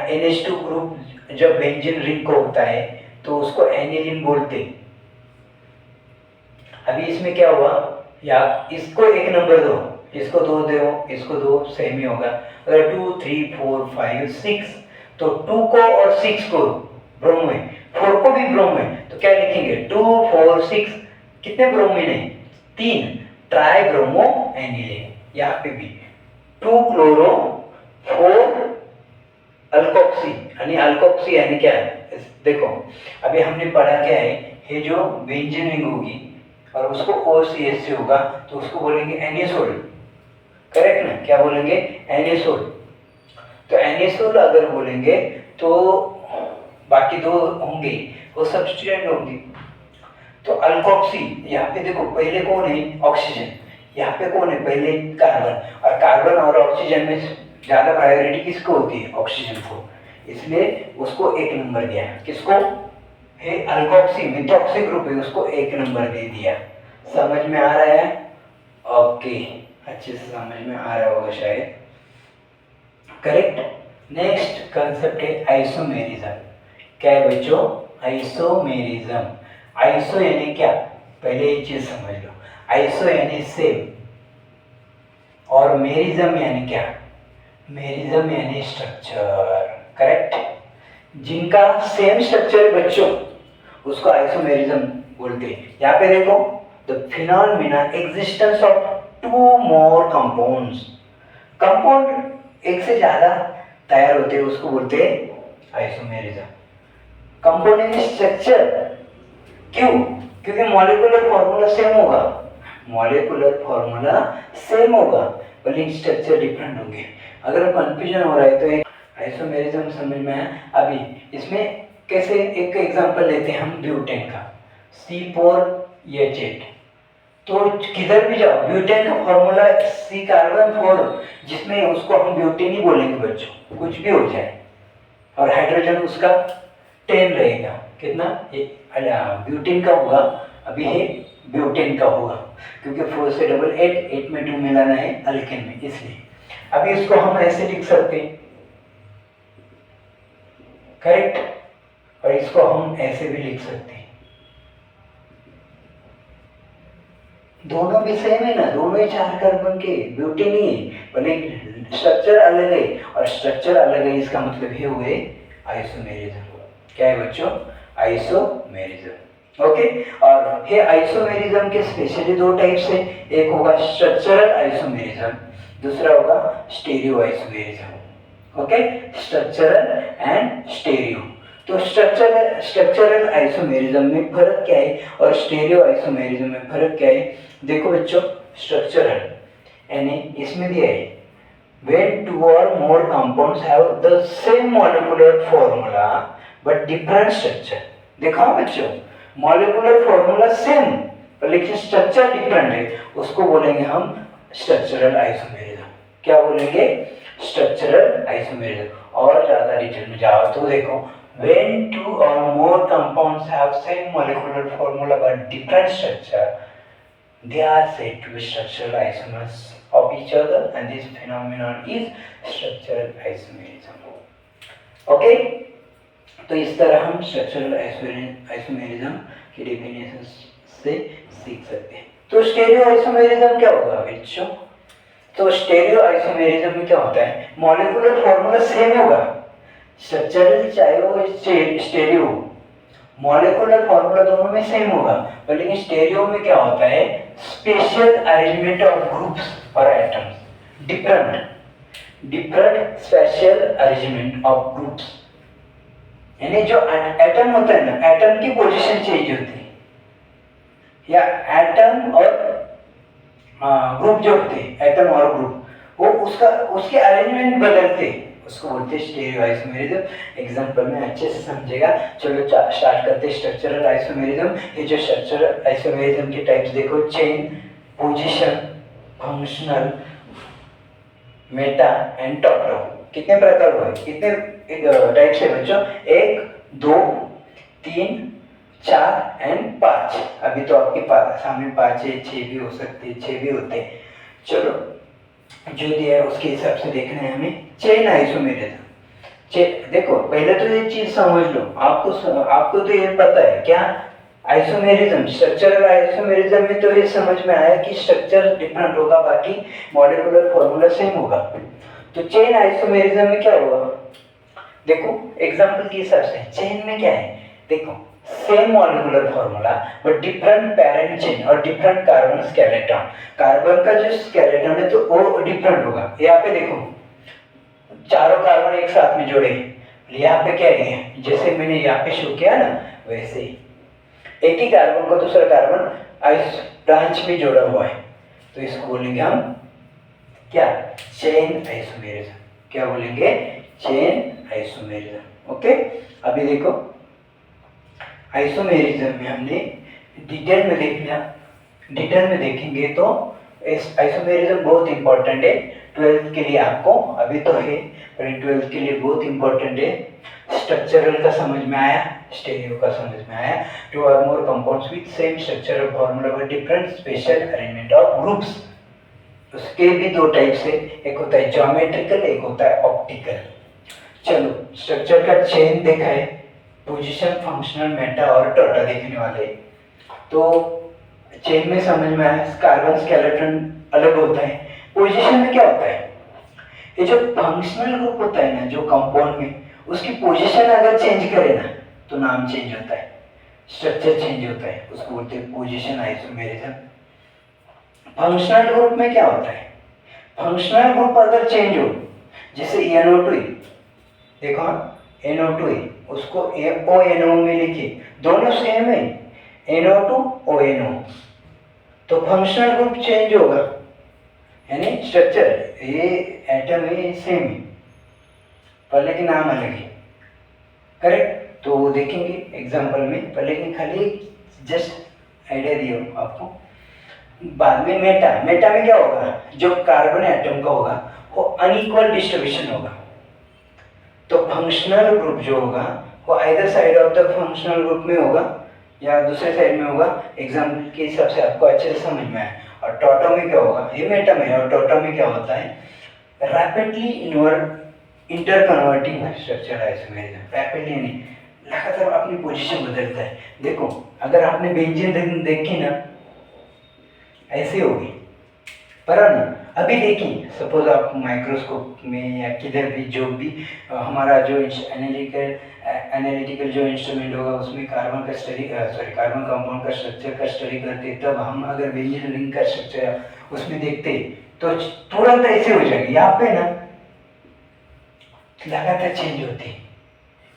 NH2 ग्रुप जब बेंजीन रिंग को होता है तो उसको एनिलीन बोलते। अभी इसमें क्या हुआ, या इसको 1 नंबर दो, इसको 2 दो, इसको 2, सेम ही होगा। अगर 2 3 4 5 6, तो 2 को और 6 को ब्रोमो है, 4 को भी ब्रोमो है, तो क्या लिखेंगे 2 4 6, कितने ब्रोमीन है? 3, ट्राई ब्रोमो एनिलीन। यहाँ पे भी 2 क्लोरो 4 अल्कोक्सी, यानी अल्कोक्सी यानी क्या है देखो, अभी हमने पढ़ा क्या है, ये जो बेंजीन रिंग होगी और उसको OCH से होगा तो उसको बोलेंगे एनिसोल, करेक्ट ना, क्या बोलेंगे? एनिसोल। तो एनिसोल अगर बोलेंगे तो बाकी 2 होंगे वो सब्स्टिट्यूएंट होंगे। तो अल्कोक्सी, यहाँ पे देखो पहले कौन है? ऑक्सीजन, यहाँ पे कौन है? पहले कार्बन, और कार्बन और ऑक्सीजन में ज़्यादा प्रायोरिटी किसको होती है? ऑक्सीजन को, इसलिए उसको 1 नंबर दिया। किसको? है अल्कोक्सी, मिथॉक्सी ग्रुप है, उसको 1 नंबर दे दिया। समझ में आ रहा है? ओके, अच्छे से समझ में आ रहा होगा शायद, करेक्ट। नेक्स्ट कंसेप्ट है आइसोमेरिज्म। क्या है बच्चों? आइसोमेरिज्म। आइसो यानी क्या? पहले ये चीज समझ लो, आइसो यानी सेम, और मेरिज्म यानी क्या? मेरिज्म यानी स्ट्रक्चर, करेक्ट। जिनका सेम स्ट्रक्चर बच्चों उसको आइसोमेरिज्म बोलते हैं। यहाँ पे देखो, the phenomena existence of two more compounds, compound एक से ज्यादा तैयार होते हैं उसको बोलते हैं आइसोमेरिज्म। कंपाउंड इन स्ट्रक्चर, क्यों? क्योंकि मॉलिक्यूलर फॉर्मूला सेम होगा, मॉलिक्यूलर फॉर्मूला सेम होगा, लेकिन स्ट्रक्चर डिफरेंट होंगे। अगर कंफ्यूजन हो रहा है तो एक आइसोमेरिज्म समझ में आया। अभी इसमें कैसे, एक एग्जांपल लेते हैं हम ब्यूटेन का, C4H8। तो किधर भी जाओ ब्यूटेन का फॉर्मूला C कार्बन 4, जिसमें उसको हम ब्यूटेन ही बोलेंगे बच्चों, कुछ भी हो जाए, और हाइड्रोजन उसका 10 रहेगा। कितना? ब्यूटेन का होगा, अभी है ब्यूटेन का होगा, क्योंकि 4 से डबल 8, 8 में 2 मिलाना है अल्केन में, इसलिए अभी इसको हम ऐसे लिख सकते हैं, करेक्ट, और इसको हम ऐसे भी लिख सकते हैं। दोनों भी सेम है ना, दोनों ही 4 कार्बन के ब्यूटेन ही है, भले स्ट्रक्चर अलग है, और स्ट्रक्चर अलग है इसका मतलब ये हुए आइसोमेरिज्म। क्या है बच्चों? आइसोमेरिज्म। ओके, और ये आइसोमेरिज्म के स्पेशली 2 टाइप्स है, एक होगा स्ट्रक्चरल आइसोमेरिज्म, दूसरा होगा stereo isomerism. Okay, structural and stereo. तो स्ट्रक्चरल आइसोमेरिज्म में फर्क क्या है और स्टेरियो आइसोमेरिज्म में फर्क क्या है? देखो बच्चों, स्ट्रक्चरल यानी इसमें दिया है when 2 or more compounds have the same molecular formula but different structure। देखा बच्चों, मॉलिक्यूलर फॉर्मूला सेम लेकिन स्ट्रक्चर डिफरेंट है, उसको बोलेंगे हम स्ट्रक्चरल आइसोमेरिज्म। क्या बोलेंगे? Structural isomerism. और ज्यादा डिटेल में जाओ तो देखो, when 2 or more compounds have same molecular formula but different structure, they are said to be structural isomers of each other, and this phenomenon is structural isomerism। Okay, तो इस तरह हम स्ट्रक्चरल आइसोमेरिज्म की definition से सीख सकते हैं। तो स्टेरियो आइसोमेरिज्म क्या होगा बच्चों? तो स्टेरियो आइसोमेरिज्म में क्या होता है? मॉलिक्यूलर फॉर्मूला सेम होगा, स्ट्रक्चरल चाहे वो स्टेरियो, मॉलिक्यूलर फॉर्मूला दोनों में सेम होगा, पर लेकिन स्टेरियो में क्या होता है? स्पेशल अरेंजमेंट ऑफ ग्रुप्स और atoms, different special arrangement of groups, यानी जो एटम होता है ना, एटम की पोजीशन चेंज होती है, या एटम और ग्रुप जो होते हैं, एटम और ग्रुप, वो उसके अरेंजमेंट बदलते हैं, उसको बोलते हैं स्टेरियो आइसोमेरिज्म। एग्जांपल में अच्छे से समझेगा। चलो स्टार्ट करते हैं स्ट्रक्चरल आइसोमेरिज्म। ये जो स्ट्रक्चरल आइसोमेरिज्म के टाइप्स देखो, chain, position, functional, meta and tauto. कितने प्रकार हुए? कितने टाइप्स है बच्चों? 1, 2, 3, 4 एंड 5। अभी तो आपके सामने 5 है, 6 भी हो सकते हैं, 6 भी होते हैं। चलो जो दिया है उसके हिसाब से देखना है हमें। चेन आइसोमेरिज्म, देखो पहले तो ये चीज समझ लो, आपको तो ये पता है क्या? आइसोमेरिज्म, स्ट्रक्चरल आइसोमेरिज्म में तो ये समझ में आया कि स्ट्रक्चर डिफरेंट होगा, बाकी मॉलिक्यूलर फॉर्मूला सेम होगा। तो चेन आइसोमेरिज्म में क्या होगा? देखो एग्जांपल के हिसाब से चेन में क्या है? देखो same molecular formula but different parent chain और डिफरेंट कार्बन स्केलेटन। कार्बन का जो स्केलेटन है तो वो डिफरेंट होगा। यहाँ पे देखो चारों कार्बन एक साथ में जोड़े, यहाँ पे क्या है? जैसे मैंने यहाँ पे शो किया ना, वैसे ही एक ही कार्बन को दूसरा कार्बन आइस ब्रांच में जोड़ा हुआ है, तो इसको बोलेंगे हम क्या? Chain isomerism. क्या बोलेंगे? Chain isomerism. ओके, अभी देखो आइसोमेरिज्म में हमने डिटेल में देखेंगे तो आइसोमेरिज्म बहुत इंपॉर्टेंट है 12th के लिए आपको, अभी तो है पर 12th के लिए बहुत इंपॉर्टेंट है। स्ट्रक्चरल का समझ में आया, स्टेरियो का समझ में आया। 2 or more compounds with same structural formula but different special arrangement of groups। उसके भी 2 टाइप्स है, एक होता है ज्योमेट्रिकल, एक होता है ऑप्टिकल। चलो स्ट्रक्चर का चेन देखा है, पोजीशन, फंक्शनल, मेटा और टोटा देखने वाले। तो चेन में समझ में आया कार्बन स्केलेटन अलग होता है। पोजीशन में क्या होता है? ये जो फंक्शनल ग्रुप होता है ना, जो कंपाउंड में, उसकी पोजीशन अगर चेंज करे ना तो नाम चेंज होता है। स्ट्रक्चर चेंज होता है, उसको बोलते हैं पोजीशन आइसोमेरिज्म। फंक्शनल ग्रुप में क्या होता है, फंक्शनल ग्रुप अगर चेंज हो, जैसे NO2 देखो, NO2 उसको ONO में लिखिए, दोनों सेम है, NO2 ONO, तो फंक्शनल ग्रुप चेंज होगा, यानी स्ट्रक्चर ये एटम है सेम है पर लेकिन नाम अलग है, करेक्ट। तो वो देखेंगे एग्जांपल में, पर लेकिन खाली जस्ट आइडिया दिया हूँ आपको। बाद में मेटा में क्या होगा, जो कार्बन एटम का होगा वो अनइक्वल डिस्ट्रीब्यूशन होगा, तो फंक्शनल ग्रुप जो होगा वो either side of the functional group में होगा या दूसरे साइड में होगा, एग्जाम्पल के हिसाब से आपको अच्छे से समझ में आए। और टोटो में क्या होगा, ये मेटा में, और टोटो में क्या होता है, rapidly inter converting structure isomerism, rapidly नहीं, लगातार अपनी पोजीशन बदलता है। देखो अगर आपने बेंजीन देखी ना ऐसे होगी, पर ना अभी देखिए सपोज आप माइक्रोस्कोप में या किधर भी जो भी हमारा जो एनालिटिकल जो इंस्ट्रूमेंट होगा उसमें कार्बन का स्टडी कार्बन कंपाउंड का स्ट्रक्चर का स्टडी करते, तब हम अगर बेंजीन रिंग का स्ट्रक्चर उसमें देखते तो तुरंत ऐसे हो जाएगी, यहाँ पे ना लगातार चेंज होती है,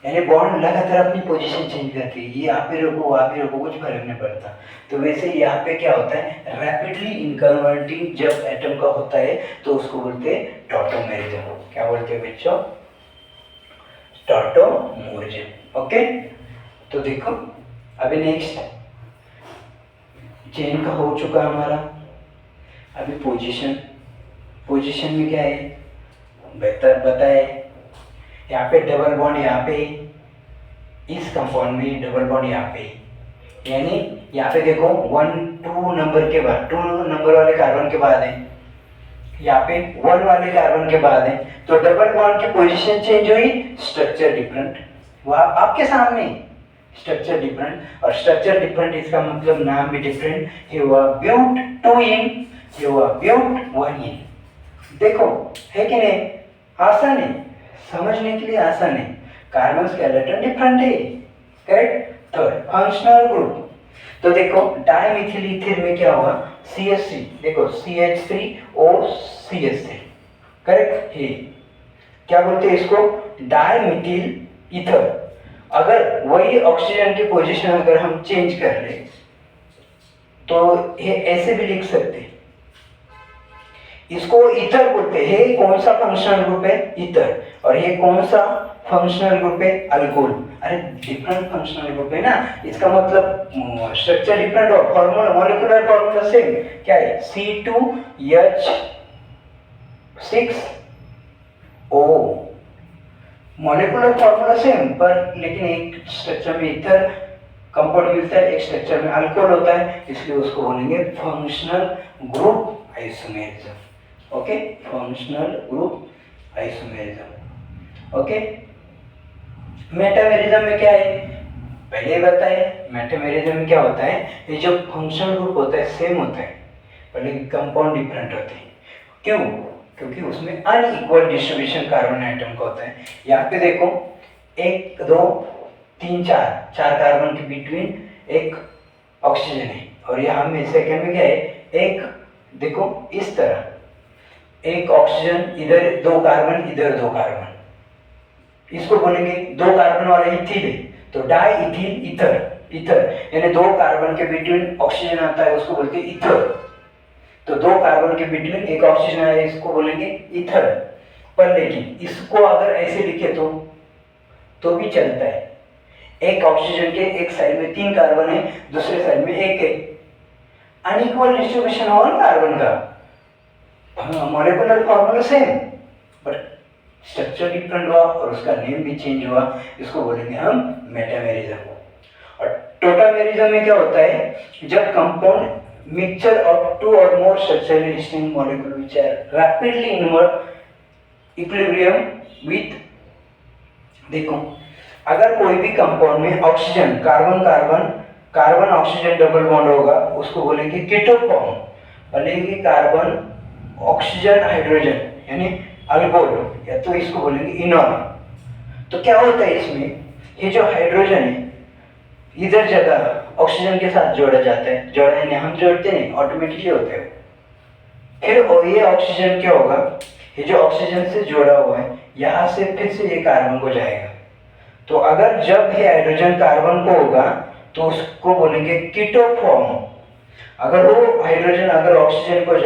यानी बॉन्ड लगातार अपनी पोजीशन चेंज करती है, ये यहाँ पे रोको वहाँ पे रोको, कुछ फर्क नहीं पड़ता। तो वैसे यहाँ पे क्या होता है, रैपिडली इनकन्वर्टिंग जब एटम का होता है तो उसको बोलते हैं टॉटोमेरिज्म। क्या बोलते हैं बच्चों, टॉटोमेरिज्म। ओके, तो देखो अभी नेक्स्ट चेन का हो चुका हमारा, अभी पोजीशन में क्या है बेहतर बताए, यहाँ पे डबल बॉन्ड, यहाँ पे इस कंपाउंड में डबल बॉन्ड यहाँ पे, यानी यहाँ पे देखो 2 नंबर के बाद, 2 नंबर वाले कार्बन के बाद है, यहाँ पे 1 वाले कार्बन के बाद है, तो डबल बॉन्ड की पोजीशन चेंज हुई, स्ट्रक्चर डिफरेंट, वह आपके सामने स्ट्रक्चर डिफरेंट, और स्ट्रक्चर डिफरेंट इसका मतलब नाम भी डिफरेंट, ये हुआ ब्यूट 2 इन, ये हुआ ब्यूट 1 इन। देखो है कि नहीं, आसान है समझने के लिए, आसान है, कार्बन स्केलेटन डिफरेंट है, करेक्ट। थर्ड फंक्शनल ग्रुप, तो देखो डाइमिथिल ईथर में क्या हुआ, CH3, देखो CH3O CH3, करेक्ट है, क्या बोलते हैं इसको, डाइमिथिल ईथर। अगर वही ऑक्सीजन की पोजीशन अगर हम चेंज कर ले तो ये ऐसे भी लिख सकते हैं, इसको ईथर बोलते हैं। कौन सा फंक्शनल ग्रुप है, ईथर, और ये कौन सा फंक्शनल ग्रुप है, अल्कोहल। अरे डिफरेंट फंक्शनल ग्रुप है ना, इसका मतलब स्ट्रक्चर डिफरेंट और फॉर्मूला, मॉलिक्यूलर फॉर्मूला सेम, क्या है C2H6O, मॉलिक्यूलर फॉर्मूला सेम, पर लेकिन एक स्ट्रक्चर में ईथर कंपाउंड मिलता है, एक स्ट्रक्चर में अल्कोहल होता है, इसलिए उसको बोलेंगे functional group isomerism. Okay, functional group isomerism. Okay, metamerism में क्या है, पहले बताए, मेटामेरिज्म में क्या होता है, ये जो फंक्शनल ग्रुप होता है सेम होता है पर लेकिन कंपाउंड डिफरेंट होते हैं। क्यों, क्योंकि उसमें अनइक्वल डिस्ट्रीब्यूशन कार्बन एटम का होता है। यहाँ पे देखो 1 2 3 4 कार्बन के बिटवीन एक ऑक्सीजन है, और यहाँ में सेकंड में क्या है, एक देखो इस तरह एक ऑक्सीजन, इधर 2 कार्बन, इधर 2 कार्बन, इसको बोलेंगे 2 कार्बन वाला इथिल है, तो डाई इथिल ईथर, यानी 2 कार्बन के बिटवीन ऑक्सीजन आता है उसको बोलते हैं ईथर। तो 2 कार्बन के बिटवीन एक ऑक्सीजन आया इसको बोलेंगे ईथर। पर लेकिन इसको अगर ऐसे लिखे तो भी चलता है, एक ऑक्सीजन के एक साइड में 3 कार्बन है, दूसरे साइड में 1 है, अनइक्वल डिस्ट्रीब्यूशन और कार्बन का, molecular formula same but structure different हुआ और उसका नेम भी चेंज हुआ, इसको बोलेंगे हम मेटामेरिज्म। और टोटामेरिज्म में क्या होता है, जब कंपाउंड मिक्सचर ऑफ 2 और more structurally distinct molecule which are rapidly invert equilibrium with, देखो अगर कोई भी कंपाउंड में oxygen carbon oxygen double bond होगा उसको बोलेंगे कीटो फॉर्म, बोलेंगे कार्बन ऑक्सीजन हाइड्रोजन यानी अल्कोहल, या तो इसको बोलेंगे इनॉल। तो क्या होता है इसमें, ये जो हाइड्रोजन है इधर जगह ऑक्सीजन के साथ जोड़ा जाता है, जोड़ा नहीं, हम जोड़ते नहीं, ऑटोमेटिकली होते हैं। फिर ये ऑक्सीजन क्या होगा, ये जो ऑक्सीजन से जोड़ा हुआ है यहाँ से फिर से ये कार्बन को जाएगा। तो अगर जब ये हाइड्रोजन कार्बन को होगा तो उसको बोलेंगे कीटो फॉर्म। अगर वो हाइड्रोजन अगर ऑक्सीजन को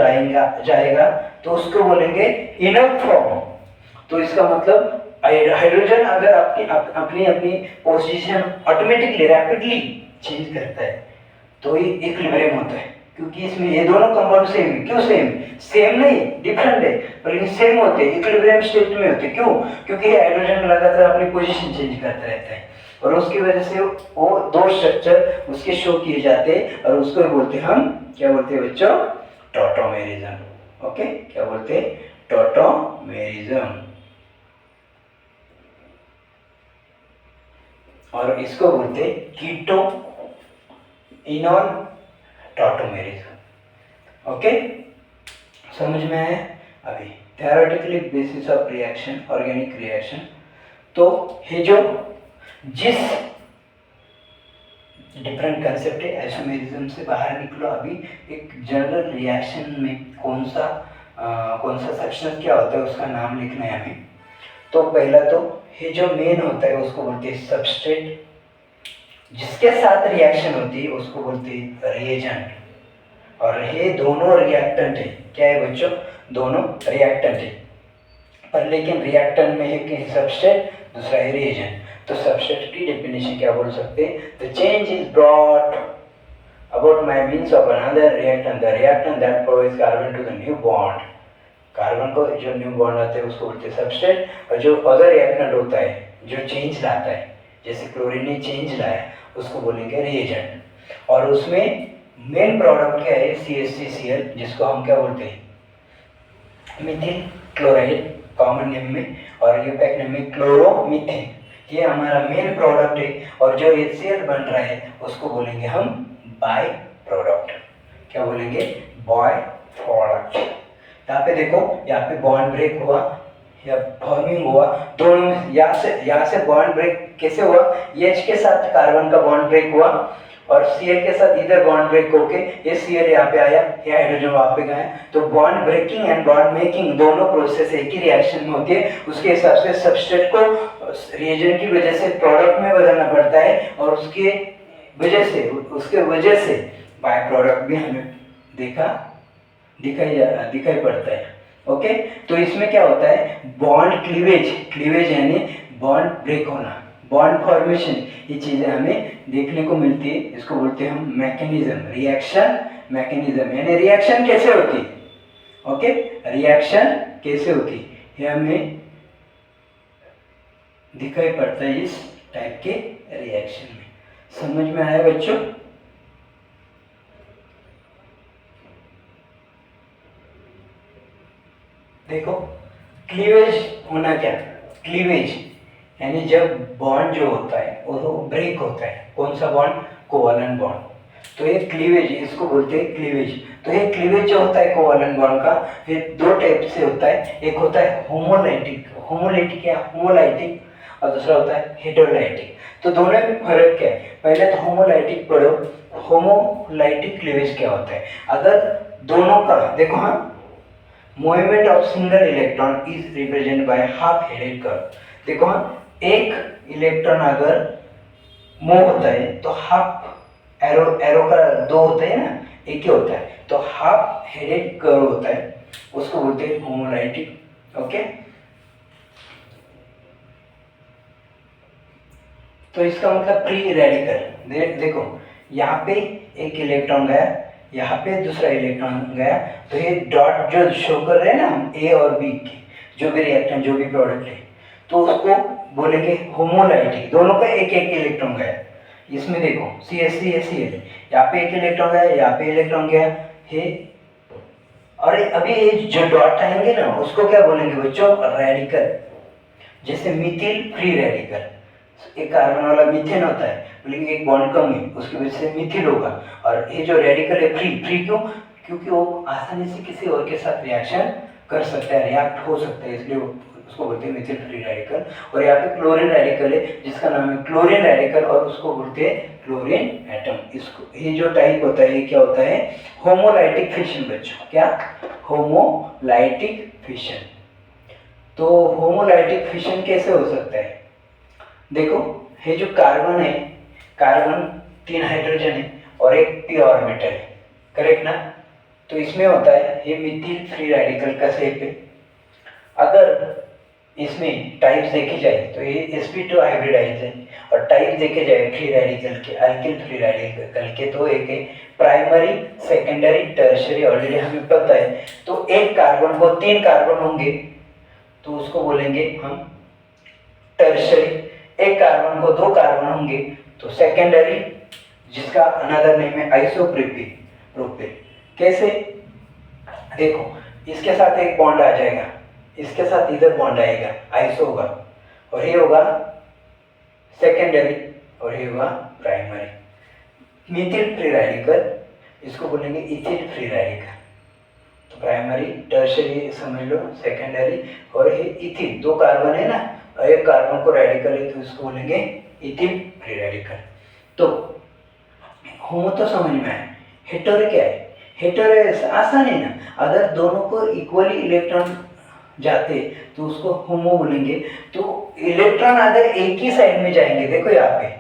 जाएगा तो उसको बोलेंगे इनर फॉर्म। तो इसका मतलब हाइड्रोजन अगर अपनी अपनी पोजीशन ऑटोमेटिकली रैपिडली चेंज करता है तो ये इक्विलिब्रियम होता है, क्योंकि इसमें ये दोनों कंपाउंड सेम है। क्यों सेम? सेम नहीं, डिफरेंट है, पर सेम होते हैं, इक्विलिब्रियम स्टेट में होते हैं। क्यों? क्योंकि हाइड्रोजन लगातार अपनी पोजीशन चेंज करता रहता है और उसकी वजह से वो दो स्ट्रक्चर उसके शो किए जाते हैं और उसको बोलते हैं हम, क्या बोलते हैं बच्चों? टॉटोमेरिज्म। ओके, क्या बोलते हैं? टॉटोमेरिज्म। और इसको बोलते हैं कीटो इनॉन टॉटोमेरिज्म। ओके, समझ में आया? अभी theoretically basis of reaction, organic reaction. तो ये जो जिस डिफरेंट कंसेप्ट है, आइसोमेरिज्म से बाहर निकलो। अभी एक जनरल रिएक्शन में कौन सा सब्सटेंस क्या होता है उसका नाम लिखना है हमें। तो पहला तो ये जो मेन होता है उसको बोलते हैं सबस्ट्रेट, जिसके साथ रिएक्शन होती है उसको बोलते हैं रिएजेंट। और ये दोनों रिएक्टेंट है। क्या है बच्चों? दोनों रिएक्टेंट है, पर लेकिन रिएक्टेंट में एक सबस्ट्रेट, दूसरा है रिएजेंट। तो सबस्ट्रेट की डेफिनेशन क्या बोल सकते हैं? The change is brought about by means of another reactant, the reactant that provides carbon to the new bond. Carbon को जो न्यू बॉन्ड आते हैं उसको बोलते हैं सबस्ट्रेट। और जो अदर रिएक्टेंट होता है जो चेंज लाता है, जैसे क्लोरीन ने चेंज लाया, उसको बोलेंगे रिएजेंट। और उसमें मेन प्रोडक्ट क्या है? CH3Cl, जिसको हम क्या बोलते हैं? मिथिल क्लोराइड कॉमन नेम में, और यूपैक नेम में क्लोरोमीथेन। ये हमारा मेन प्रोडक्ट है। और जो HCl बन रहा है उसको बोलेंगे हम बाय प्रोडक्ट। क्या बोलेंगे? By product. यहाँ पे देखो, यहाँ पे बॉन्ड ब्रेक हुआ या फॉर्मिंग हुआ, दोनों में यहाँ से बॉन्ड ब्रेक कैसे हुआ? H के साथ कार्बन का बॉन्ड ब्रेक हुआ और Cl के साथ इधर बॉन्ड ब्रेक होके ये Cl यहाँ पे आया, ये हाइड्रोजन वहाँ पे गया। तो bond breaking and bond making दोनों प्रोसेस एक ही रिएक्शन में होती है। उसके हिसाब से सबस्ट्रेट को रिएजेंट की वजह से प्रोडक्ट में बदलना पड़ता है और उसके वजह से बाय प्रोडक्ट भी हमें दिखाई पड़ता है। ओके, तो इसमें क्या होता है? बॉन्ड क्लीवेज यानी बॉन्ड ब्रेक होना, बॉन्ड फॉर्मेशन, ये चीजें हमें देखने को मिलती है। इसको बोलते हैं हम मैकेनिज्म, रिएक्शन मैकेनिज्म, यानी रिएक्शन कैसे होती। ओके, रिएक्शन कैसे होती ये हमें दिखाई पड़ता है इस टाइप के रिएक्शन में। समझ में आया बच्चों? देखो, क्लीवेज होना क्या? क्लीवेज यानी जब बॉन्ड जो होता है वो ब्रेक होता है। कौन सा बॉन्ड? Covalent bond. तो ये क्लीवेज, इसको बोलते हैं क्लीवेज। तो ये क्लीवेज जो होता है कोवैलेंट बॉन्ड का, ये दो टाइप से होता है। एक होता है होमोलाइटिक या होमोलाइटिक, और दूसरा होता है हेटेरोलाइटिक। तो दोनों में फर्क क्या है? पहले तो होमोलाइटिक पढ़ो। होमोलाइटिक क्लीवेज क्या होता है? अगर दोनों का देखो, हाँ, movement of single electron is represent by half headed curve. देखो, हाँ, एक इलेक्ट्रॉन अगर मूव होता है तो हाफ एरो का दो होता है ना, एक ही होता है, तो हाफ हेडेड कर्व होता है, उसको बोलते हैं होमोलाइटिक। ओके, तो इसका मतलब फ्री रेडिकल। देखो, यहाँ पे एक इलेक्ट्रॉन गया, यहाँ पे दूसरा इलेक्ट्रॉन गया, तो ये डॉट जो शो कर रहे हैं ना हम ए और बी के, जो भी रिएक्टेंट जो भी प्रोडक्ट है, तो उसको बोलेंगे होमोलाइटिक। दोनों का एक एक इलेक्ट्रॉन गया। इसमें देखो CH3Cl, यहाँ पे एक इलेक्ट्रॉन गया, यहाँ पे इलेक्ट्रॉन गया है। और अभी ये जो डॉट आएंगे ना उसको क्या बोलेंगे बच्चों? रेडिकल। जैसे मिथिल फ्री रेडिकल, एक कार्बन वाला मीथेन होता है, बोलेंगे एक बॉन्ड कम है, उसकी वजह से मिथिल होगा। और ये जो रेडिकल है फ्री क्यों? क्योंकि वो आसानी से किसी और के साथ रिएक्शन कर सकता है, रिएक्ट हो सकता है, इसलिए उसको बोलते हैं मिथिल फ्री रेडिकल। और यहाँ पे क्लोरीन रेडिकल है जिसका नाम है क्लोरीन रेडिकल और उसको बोलते हैं क्लोरीन एटम। इसको ये जो टाइप होता है ये क्या होता है, होमोलाइटिक फिशन बच्चों, क्या होमोलाइटिक फिशन। तो होमोलाइटिक फिशन कैसे हो सकता है, देखो ये जो कार्बन है, कार्बन 3 हाइड्रोजन है और एक पी ऑर्बिटल है, करेक्ट ना। तो इसमें होता है ये मिथिल फ्री रेडिकल का शेप है। अगर इसमें टाइप्स देखी जाए तो ये sp2 हाइब्रिडाइज है, और टाइप देखे जाए फ्री रेडिकल के, अल्किल फ्री रेडिकल के, तो एक है प्राइमरी, सेकेंडरी, टर्शियरी, ऑलरेडी हमें पता है। तो एक कार्बन को 3 कार्बन होंगे तो उसको बोलेंगे हम टर्शियरी, एक कार्बन को 2 कार्बन होंगे तो सेकेंडरी, जिसका अनदर नेम है आइसोप्रोपिल। कैसे, देखो इसके साथ एक बॉन्ड आ जाएगा, इसके साथ इधर बॉन्ड आएगा, आइसो होगा, और ये होगा सेकेंडरी और ये होगा प्राइमरी। मिथिल फ्री रेडिकल इसको बोलेंगे इथिल फ्री रेडिकल। तो प्राइमरी, टर्शियरी समझ लो, सेकेंडरी, और ये इथिल, 2 कार्बन है ना, और एक कार्बन को रेडिकल है तो इसको बोलेंगे इथिल फ्री रेडिकल। तो होमो तो समझ में आए, हेटेरो क्या है, हेटेरो आसान है ना, अगर दोनों को इक्वली इलेक्ट्रॉन जाते तो उसको होमो बोलेंगे। तो इलेक्ट्रॉन अगर एक ही साइड में जाएंगे, देखो यहाँ पे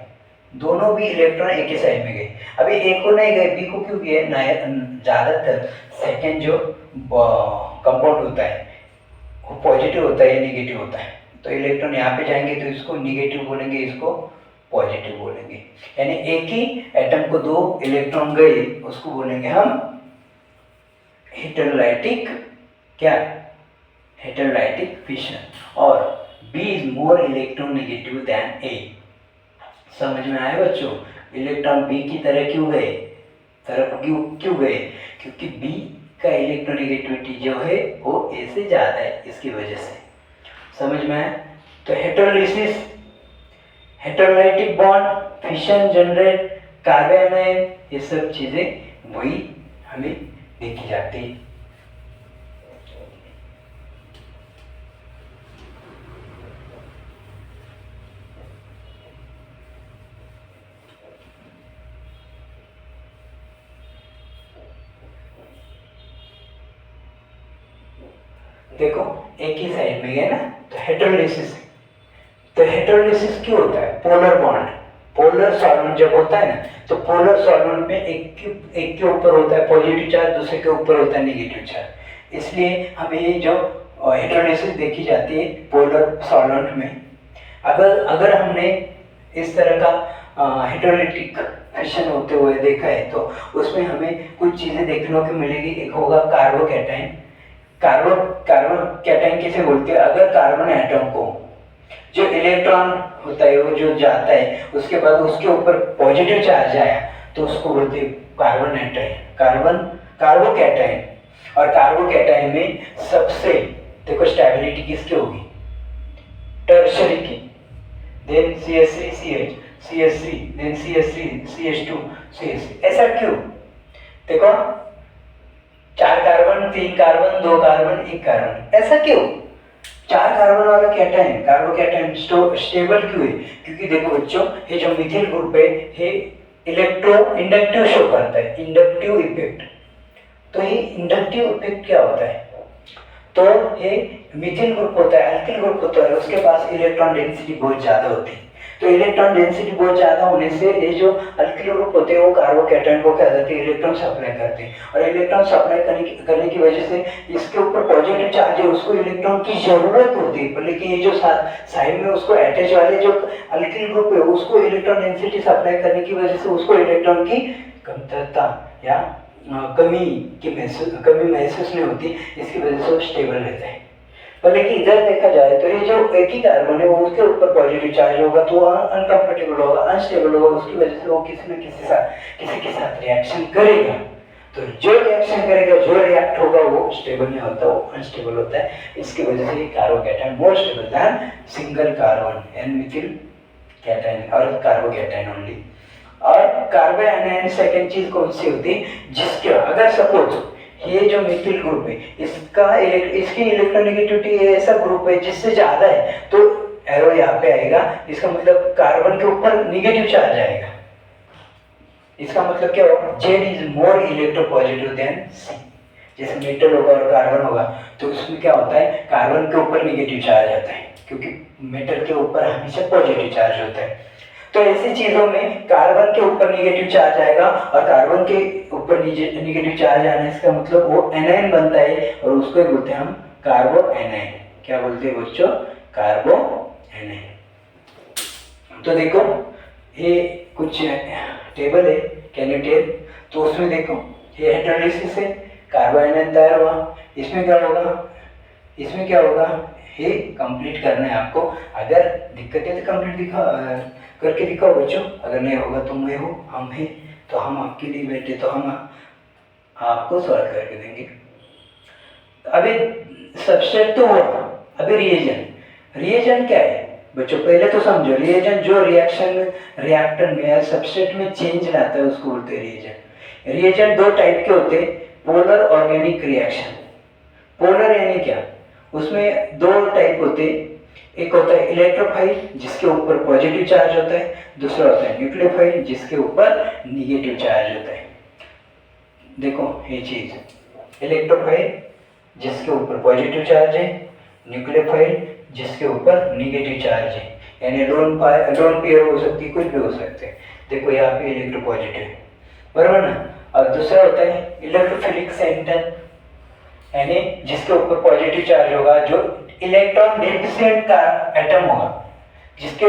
दोनों भी इलेक्ट्रॉन एक ही साइड में गए, अभी एक को नहीं गए, बी को क्यों गए, ज़्यादातर सेकेंड जो कंपाउंड होता है वो पॉजिटिव होता है या निगेटिव होता है, तो इलेक्ट्रॉन यहाँ पे जाएंगे तो इसको निगेटिव बोलेंगे, इसको पॉजिटिव बोलेंगे। यानी एक ही एटम को 2 इलेक्ट्रॉन गए उसको बोलेंगे हम हेटेरोलाइटिक, क्या, हेटेरोलाइटिक फिशन। और B is more electronegative than A। समझ में आया बच्चों, इलेक्ट्रॉन B की तरह क्यों गए, तरफ क्यों गए, क्योंकि B का इलेक्ट्रोनेगेटिविटी जो है वो A से ज़्यादा है, इसकी वजह से। समझ में आया। तो heterolysis, heterolytic bond, fission generate, carbon ion, ये सब चीज़ें वही हमें देखी जाती है। देखो एक ही साइड में गए ना, तो हेटेरोलिसिस। तो हेटेरोलिसिस क्यों होता है, पोलर बॉन्ड, पोलर सॉल्वेंट जब होता है ना, तो पोलर सॉल्वेंट में एक के ऊपर होता है पॉजिटिव चार्ज, दूसरे के ऊपर होता है नेगेटिव चार्ज, इसलिए हमें ये जो हेटेरोलिसिस देखी जाती है पोलर सॉल्वेंट में। अगर हमने इस तरह का हेटेरोलाइटिक फिशन होते हुए देखा है तो उसमें हमें कुछ चीज़ें देखने को मिलेगी। एक होगा कार्बोकैटायन। कार्बोकैटायन किसे बोलते हैं, अगर कार्बन एटम को जो इलेक्ट्रॉन होता है वो जो जाता है उसके बाद उसके ऊपर पॉजिटिव चार्ज आया तो उसको बोलते हैं कार्बोकैटायन। और कार्बोकैटायन में सबसे देखो स्टेबिलिटी किसकी होगी, टर्शियरी की, then CH3CH, CH3, then CH3, CH2, CH3। ऐसा क्यों, देखो 4 कार्बन, 3 कार्बन, 2 कार्बन, 1 कार्बन, ऐसा क्यों, 4 कार्बन वाला कैटायन, कार्बोकैटायन स्टेबल क्यों है, क्योंकि देखो बच्चों ये जो मिथिल ग्रुप है ये इलेक्ट्रो इंडक्टिव शो करता है, इंडक्टिव इफेक्ट। तो ये इंडक्टिव इफेक्ट क्या होता है, तो ये मिथिल ग्रुप होता है, अल्किल ग्रुप होता है, उसके पास इलेक्ट्रॉन डेंसिटी बहुत ज्यादा होती है। तो इलेक्ट्रॉन डेंसिटी बहुत ज्यादा होने से ये जो अल्किल ग्रुप होते हैं वो कार्बोकैटायन को क्या करते हैं, इलेक्ट्रॉन सप्लाई करते हैं, और इलेक्ट्रॉन सप्लाई करने की वजह से इसके ऊपर पॉजिटिव चार्ज है उसको इलेक्ट्रॉन की जरूरत होती है, लेकिन ये जो साइड में उसको अटैच वाले जो अल्किल ग्रुप है उसको इलेक्ट्रॉन डेंसिटी सप्लाई करने की वजह से उसको इलेक्ट्रॉन की कमतरता या कमी महसूस नहीं होती, इसकी वजह से वो स्टेबल रहता है। पर लेकिन इधर देखा जाए तो ये जो एक ही कार्बन है वो उसके ऊपर पॉजिटिव चार्ज होगा तो अनकंफर्टेबल होगा, अनस्टेबल होगा, उसकी वजह से वो किसी न किसी के साथ रिएक्शन करेगा। तो जो रिएक्शन करेगा, जो रिएक्ट होगा वो स्टेबल नहीं होता, वो अनस्टेबल होता है। इसकी वजह से carbocation more stable than single carbon an methyl cation और कार्बोकैटायन ओनली। और कार्बन एनायन सेकंड चीज कौन सी होती है, जिसके अगर सपोज ये जो मिथिल ग्रुप है इसकी इलेक्ट्रोनेगेटिविटी ऐसा ग्रुप है जिससे ज़्यादा है तो एरो यहाँ पे आएगा, इसका मतलब कार्बन के ऊपर निगेटिव चार्ज आएगा। इसका मतलब क्या होगा, Z is more electropositive than C. जैसे मेटल होगा और कार्बन होगा तो उसमें क्या होता है, कार्बन के ऊपर निगेटिव चार्ज आता है क्योंकि मेटल के ऊपर हमेशा पॉजिटिव चार्ज होता है। तो ऐसी चीजों में कार्बन के ऊपर निगेटिव चार्ज आएगा और कार्बन के ऊपर निगेटिव चार्ज आने इसका मतलब वो एनायन बनता है और उसको बोलते हैं हम कार्बो एनायन। क्या बोलते हैं बच्चों, कार्बो एनायन। तो देखो ये कुछ टेबल है, कैन यू टेल, तो उसमें देखो ये हाइड्रोलिसिस से कार्बो एनायन तैयार हुआ। इसमें क्या होगा, ये कंप्लीट करना है आपको। अगर दिक्कत है तो कंप्लीट करके दिखाओ बच्चों, अगर नहीं होगा तो मैं हूँ, हम हैं, तो हम आपके लिए बैठे तो हम आपको सॉल्व करके देंगे। अभी सबस्ट्रेट तो हुआ, अभी रिएजेंट क्या है बच्चों, पहले तो समझो। रिएजेंट जो रिएक्टर में या सबस्ट्रेट में चेंज लाता है उसको बोलते हैं रिएजेंट। रिएजेंट दो टाइप के होते हैं, पोलर ऑर्गेनिक रिएक्शन। पोलर यानी क्या, उसमें दो टाइप होते हैं, एक होता है इलेक्ट्रोफाइल जिसके ऊपर पॉजिटिव चार्ज होता है, दूसरा होता है न्यूक्लियोफाइल जिसके ऊपर निगेटिव चार्ज होता है। देखो ये चीज, इलेक्ट्रोफाइल जिसके ऊपर पॉजिटिव चार्ज है, न्यूक्लियोफाइल जिसके ऊपर निगेटिव चार्ज है, यानी लोन पेयर हो सकती है, कुछ भी हो सकते हैं। देखो यहाँ पे इलेक्ट्रोपॉजिटिव है, बराबर ना। और दूसरा होता है इलेक्ट्रोफिलिक सेंटर, यानी जिसके ऊपर पॉजिटिव चार्ज होगा, जो इलेक्ट्रॉन डेफिशिएंट का एटम होगा, जिसको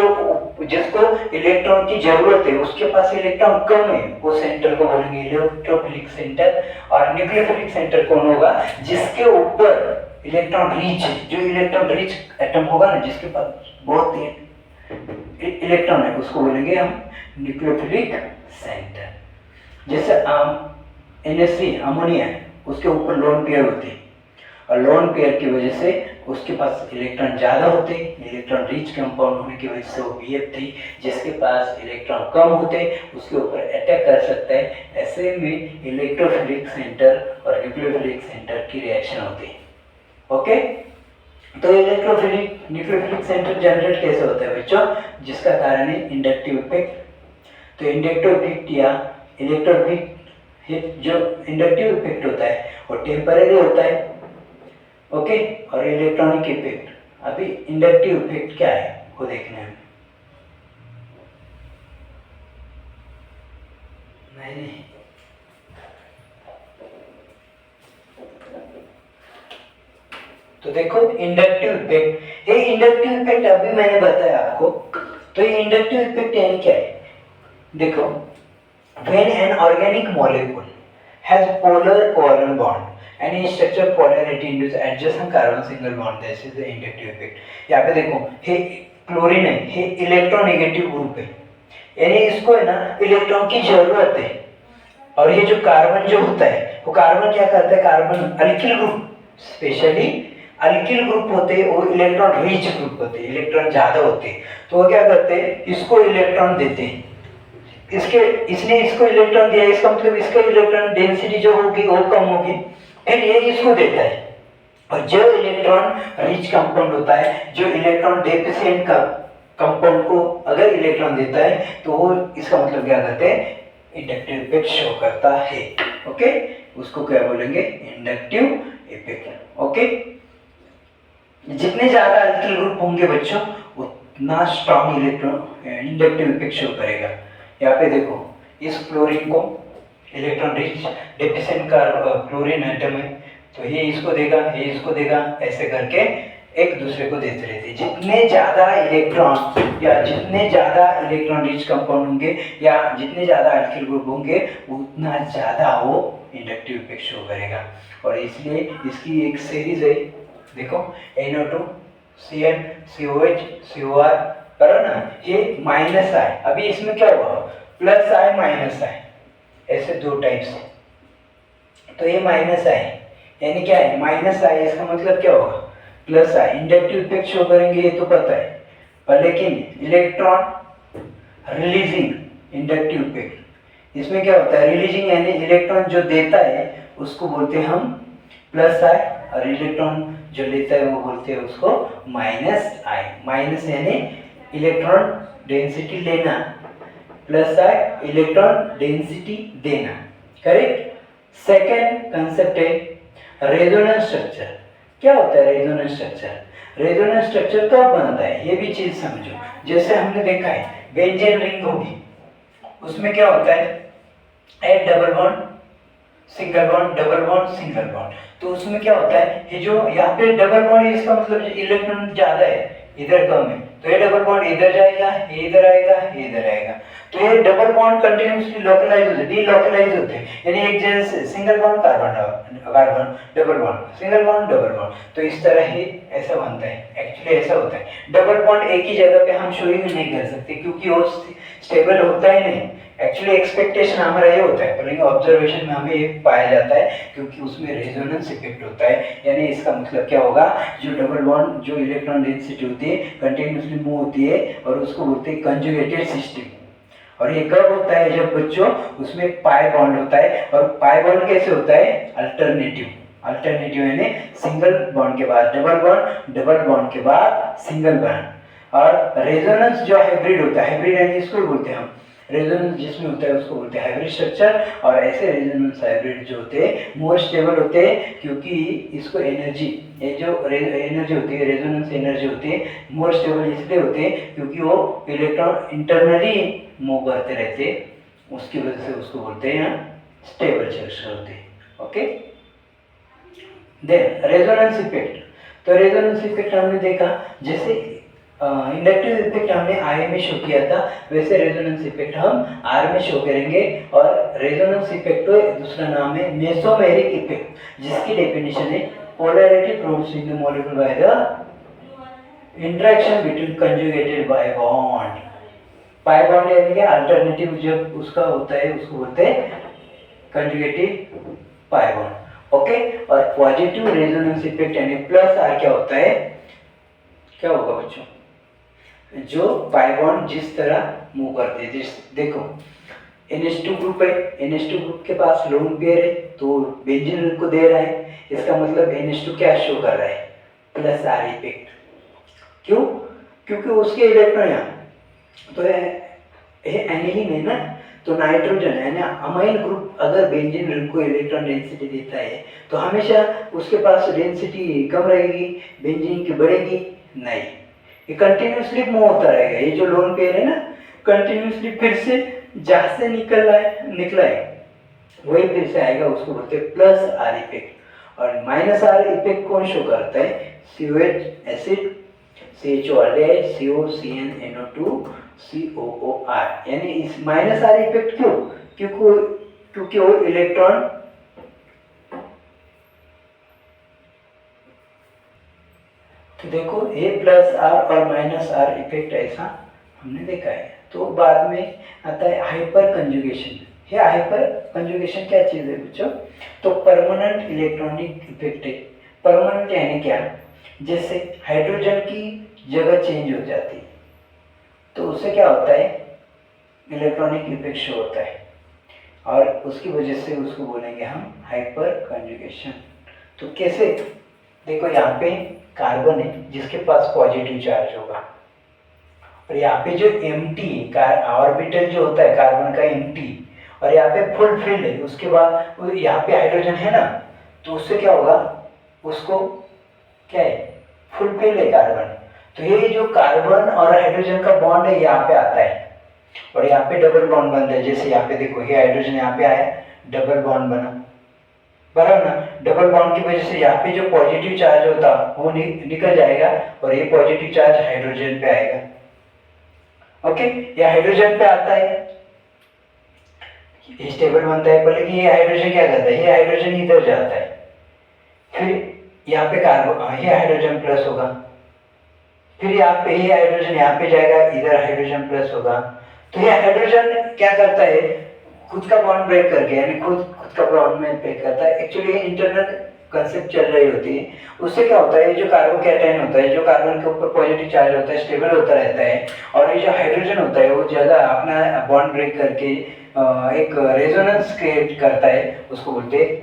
इलेक्ट्रॉन की जरूरत है, उसके पास इलेक्ट्रॉन कम है, वो सेंटर को बोलेंगे इलेक्ट्रोफिलिक सेंटर। और न्यूक्लियोफिलिक सेंटर कौन होगा, जिसके ऊपर इलेक्ट्रॉन रिच, जो इलेक्ट्रॉन रिच एटम होगा ना, जिसके पास बहुत इलेक्ट्रॉन है, उसको बोलेंगे हम न्यूक्लियोफिलिक सेंटर। जैसे NH3 अमोनिया है, उसके ऊपर लोन पेयर होते हैं और लोन पेयर की वजह से उसके पास इलेक्ट्रॉन ज़्यादा होते, इलेक्ट्रॉन रिच कंपाउंड होने की वजह से वो BF3, जिसके पास इलेक्ट्रॉन कम होते उसके ऊपर अटैक कर सकता है। ऐसे में इलेक्ट्रोफिलिक सेंटर और न्यूक्लियोफिलिक सेंटर की रिएक्शन होती है। ओके, तो न्यूक्लियोफिलिक सेंटर जनरेट कैसे होता है बच्चों, जिसका कारण है इंडक्टिव इफेक्ट। तो इंडक्टिव इफेक्ट या इलेक्ट्रोफिलिक जो इंडक्टिव इफेक्ट होता है वो टेम्परेरी होता है। ओके, और इलेक्ट्रॉनिक इफेक्ट, अभी इंडक्टिव इफेक्ट क्या है वो देखना है। नहीं, तो देखो इंडक्टिव इफेक्ट, ये इंडक्टिव इफेक्ट अभी मैंने बताया आपको। तो ये इंडक्टिव इफेक्ट यानी क्या है, देखो when an organic molecule has polar covalent bond and in structure polarity induces adjacent carbon single bond, this is the inductive effect। यहाँ पे देखो ये क्लोरीन है, ये इलेक्ट्रोनेगेटिव ग्रुप है, यानी इसको है ना इलेक्ट्रॉन की जरूरत है। और ये जो कार्बन जो होता है वो कार्बन क्या करता है, carbon alkyl group, specially alkyl group होते हैं वो इलेक्ट्रॉन रिच ग्रुप होते हैं, इलेक्ट्रॉन ज्यादा होते हैं, तो वो क्या करते हैं, इसको इलेक्ट्रॉन देते हैं। इसने इसको इलेक्ट्रॉन दिया, इसका मतलब इसका इलेक्ट्रॉन डेंसिटी जो होगी वो कम होगी, एंड ये इसको देता है। और जो इलेक्ट्रॉन रिच कंपाउंड होता है, जो इलेक्ट्रॉन डेफिशिएंट का कंपाउंड को अगर इलेक्ट्रॉन देता है तो वो इसका मतलब क्या करते हैं, इंडक्टिव इफेक्ट शो करता है। ओके, उसको क्या बोलेंगे, इंडक्टिव इफेक्ट। ओके, जितने ज्यादा अल्किल ग्रुप होंगे बच्चों उतना स्ट्रॉन्ग इंडक्टिव इफेक्ट शो करेगा। यहाँ पे देखो इस क्लोरीन को इलेक्ट्रॉन रिच डेफिशिएंट का क्लोरीन एटम है, तो ये इसको देगा, ये इसको देगा, ऐसे करके एक दूसरे को देते रहते। जितने ज्यादा इलेक्ट्रॉन या जितने ज्यादा इलेक्ट्रॉन रिच कंपाउंड होंगे या जितने ज्यादा अल्किल ग्रुप होंगे उतना ज्यादा वो इंडक्टिव इफेक्ट शो करेगा। और इसलिए इसकी एक सीरीज है, देखो NO2 CN COH COR करो ना, ये माइनस आई, अभी इसमें क्या हुआ, प्लस आई माइनस आई, ऐसे दो टाइप से। तो ये माइनस आई यानी क्या है, माइनस आई, इसका मतलब क्या होगा, प्लस आई। इंडक्टिव इफेक्ट शो करेंगे ये तो पता है, पर लेकिन इलेक्ट्रॉन रिलीजिंग इंडक्टिव इफेक्ट, इसमें क्या होता है, रिलीजिंग यानी इलेक्ट्रॉन जो देता है उसको बोलते हैं हम प्लस आई, और इलेक्ट्रॉन जो लेता है वो बोलते हैं उसको माइनस आई। माइनस यानी इलेक्ट्रॉन डेंसिटी लेना, प्लस आई इलेक्ट्रॉन डेंसिटी देना। करेक्ट। सेकेंड कंसेप्ट है रेजोनेंस स्ट्रक्चर। क्या होता है रेजोनेंस स्ट्रक्चर? रेजोनेंस स्ट्रक्चर कब बनता है ये भी चीज समझो। जैसे हमने देखा है बेंजीन रिंग होगी, उसमें क्या होता है, एक double bond single bond, double bond single bond. तो उसमें क्या होता है, ये जो यहाँ पे डबल बॉन्ड है इसका मतलब इलेक्ट्रॉन ज्यादा है, इधर कम है, तो ये डबल बॉन्ड इधर जाएगा, ये इधर आएगा, ये इधर आएगा। तो ये डबल बॉन्ड कंटिन्यूअसली लोकलाइज होते हैं, डीलोकलाइज होते हैं, यानी एक जैसे single bond carbon carbon double bond single bond double bond. तो इस तरह ही ऐसा बनता है। एक्चुअली ऐसा होता है, डबल बॉन्ड एक ही जगह पे हम शो ही नहीं कर सकते क्योंकि वो स्टेबल होता ही नहीं। एक्चुअली एक्सपेक्टेशन हमारा ये होता है, पर ऑब्जर्वेशन में हमें ये पाया जाता है क्योंकि उसमें रेजोनेंस इफेक्ट होता है। यानी इसका मतलब क्या होगा, जो डबल बॉन्ड जो इलेक्ट्रॉन डेंसिटी होती है कंटिन्यूसली मूव होती है और उसको बोलते हैं कंजुगेटेड सिस्टम। और ये कब होता है, जब बच्चों उसमें पाई बॉन्ड होता है। और पाई बॉन्ड कैसे होता है, अल्टरनेटिव। अल्टरनेटिव यानी सिंगल बॉन्ड के बाद डबल बॉन्ड, डबल बॉन्ड के बाद सिंगल बॉन्ड। और रेजोनेंस जो हाइब्रिड होता है, हाइब्रिड यानी इसको बोलते हैं हम रेजोनेंस जिसमें होता है उसको बोलते हैं हाइब्रिड स्ट्रक्चर। और ऐसे रेजोनेंस हाइब्रिड जो होते हैं मोर स्टेबल होते हैं क्योंकि इसको एनर्जी, ये जो एनर्जी होती है रेजोनेंस एनर्जी होती है मोर स्टेबल इसलिए होते हैं क्योंकि वो इलेक्ट्रॉन इंटरनली मूव करते रहते हैं, उसकी वजह से उसको बोलते हैं स्टेबल स्ट्रक्चर होते हैं। Okay, then resonance effect. तो रेजोनेंस इफेक्ट हमने देखा, जैसे इंडक्टिव इफेक्ट हमने आई में शो किया था, वैसे रेजोनेंस इफेक्ट हम आर में शो करेंगे। और रेजोनेंस इफेक्ट का दूसरा नाम है मेसोमेरिक इफेक्ट, जिसकी डेफिनेशन है polarity produced in the molecule by the interaction between conjugated bye bond. Pi bond यानी कि अल्टरनेटिव जब उसका होता है उसको बोलते हैं कंजुगेटिव पाई बॉन्ड। ओके, और पॉजिटिव रेजोनेंस इफेक्ट यानी प्लस आर क्या होता है, क्या होगा बच्चों, जो पाई बॉन्ड जिस तरह मूव करते हैं। देखो NH2 ग्रुप है, NH2 ग्रुप के पास लोन पेयर है तो बेंजीन रिंग को दे रहा है, इसका मतलब NH2 क्या शो कर रहा है, प्लस आर इफेक्ट। क्यों? क्योंकि उसके इलेक्ट्रॉन यहाँ तो ये एनिलीन है ना, तो नाइट्रोजन है ना, अमाइन ग्रुप अगर बेंजीन रिंग को इलेक्ट्रॉन डेंसिटी देता है तो हमेशा उसके पास डेंसिटी कम रहेगी, बेंजीन की बढ़ेगी नहीं, ये कंटिन्यूसली मूव होता रहेगा। ये जो लोन पेयर है ना कंटिन्यूसली फिर से जहाँ से निकला है वही फिर से आएगा, उसको बोलते हैं प्लस आर इफेक्ट। और माइनस आर इफेक्ट कौन शो करता है, COH acid, CHO aldehyde, COCN NO2 COOR। यानी इस माइनस आर इफेक्ट क्यों, क्योंकि वो इलेक्ट्रॉन तो देखो ए प्लस आर और माइनस आर इफेक्ट ऐसा हमने देखा है। तो बाद में आता है हाइपर कंजुगेशन। ये हाइपर कंजुगेशन क्या चीज़ है बच्चों, तो परमानेंट इलेक्ट्रॉनिक इफेक्ट है। परमानेंट यानी क्या, जैसे हाइड्रोजन की जगह चेंज हो जाती है तो उससे क्या होता है, इलेक्ट्रॉनिक इफेक्ट शो होता है और उसकी वजह से उसको बोलेंगे हम हाइपर कंजुगेशन। तो कैसे, देखो यहाँ पे कार्बन है जिसके पास पॉजिटिव चार्ज होगा और यहाँ पे जो एम्प्टी ऑर्बिटल जो होता है कार्बन का एम्प्टी, और यहाँ पे फुल फिल्ड है, उसके बाद यहाँ पे हाइड्रोजन है ना, तो उससे क्या होगा, उसको क्या है, फुल फिल्ड है कार्बन। तो ये जो कार्बन और हाइड्रोजन का बॉन्ड है यहाँ पे आता है और यहाँ पे डबल बॉन्ड बनता है। जैसे यहाँ पे देखो ये हाइड्रोजन यहाँ पे आया, डबल बॉन्ड बना, बराबर ना। डबल बॉन्ड की वजह से यहाँ पे जो पॉजिटिव चार्ज होता वो निकल जाएगा और ये पॉजिटिव चार्ज हाइड्रोजन पे आएगा। ओके, ये हाइड्रोजन पे आता है, ये स्टेबल बनता है, पर ये हाइड्रोजन क्या करता है, ये हाइड्रोजन इधर जाता है, फिर यहाँ पे कार्बन, ये हाइड्रोजन प्लस होगा, फिर यहाँ पे ये हाइड्रोजन यहाँ पे जाएगा, इधर हाइड्रोजन प्लस होगा। तो ये हाइड्रोजन क्या करता है, खुद का बॉन्ड ब्रेक करके, यानी खुद का बॉन्ड में ब्रेक करता है। एक्चुअली ये इंटरनल कंसेप्ट चल रही होती है, उससे क्या होता है, जो कार्बोकैटायन होता है, जो कार्बन के ऊपर पॉजिटिव चार्ज होता है, स्टेबल होता रहता है, और ये जो हाइड्रोजन होता है वो ज़्यादा अपना बॉन्ड ब्रेक करके एक रेजोनेंस क्रिएट करता है, उसको बोलते हैं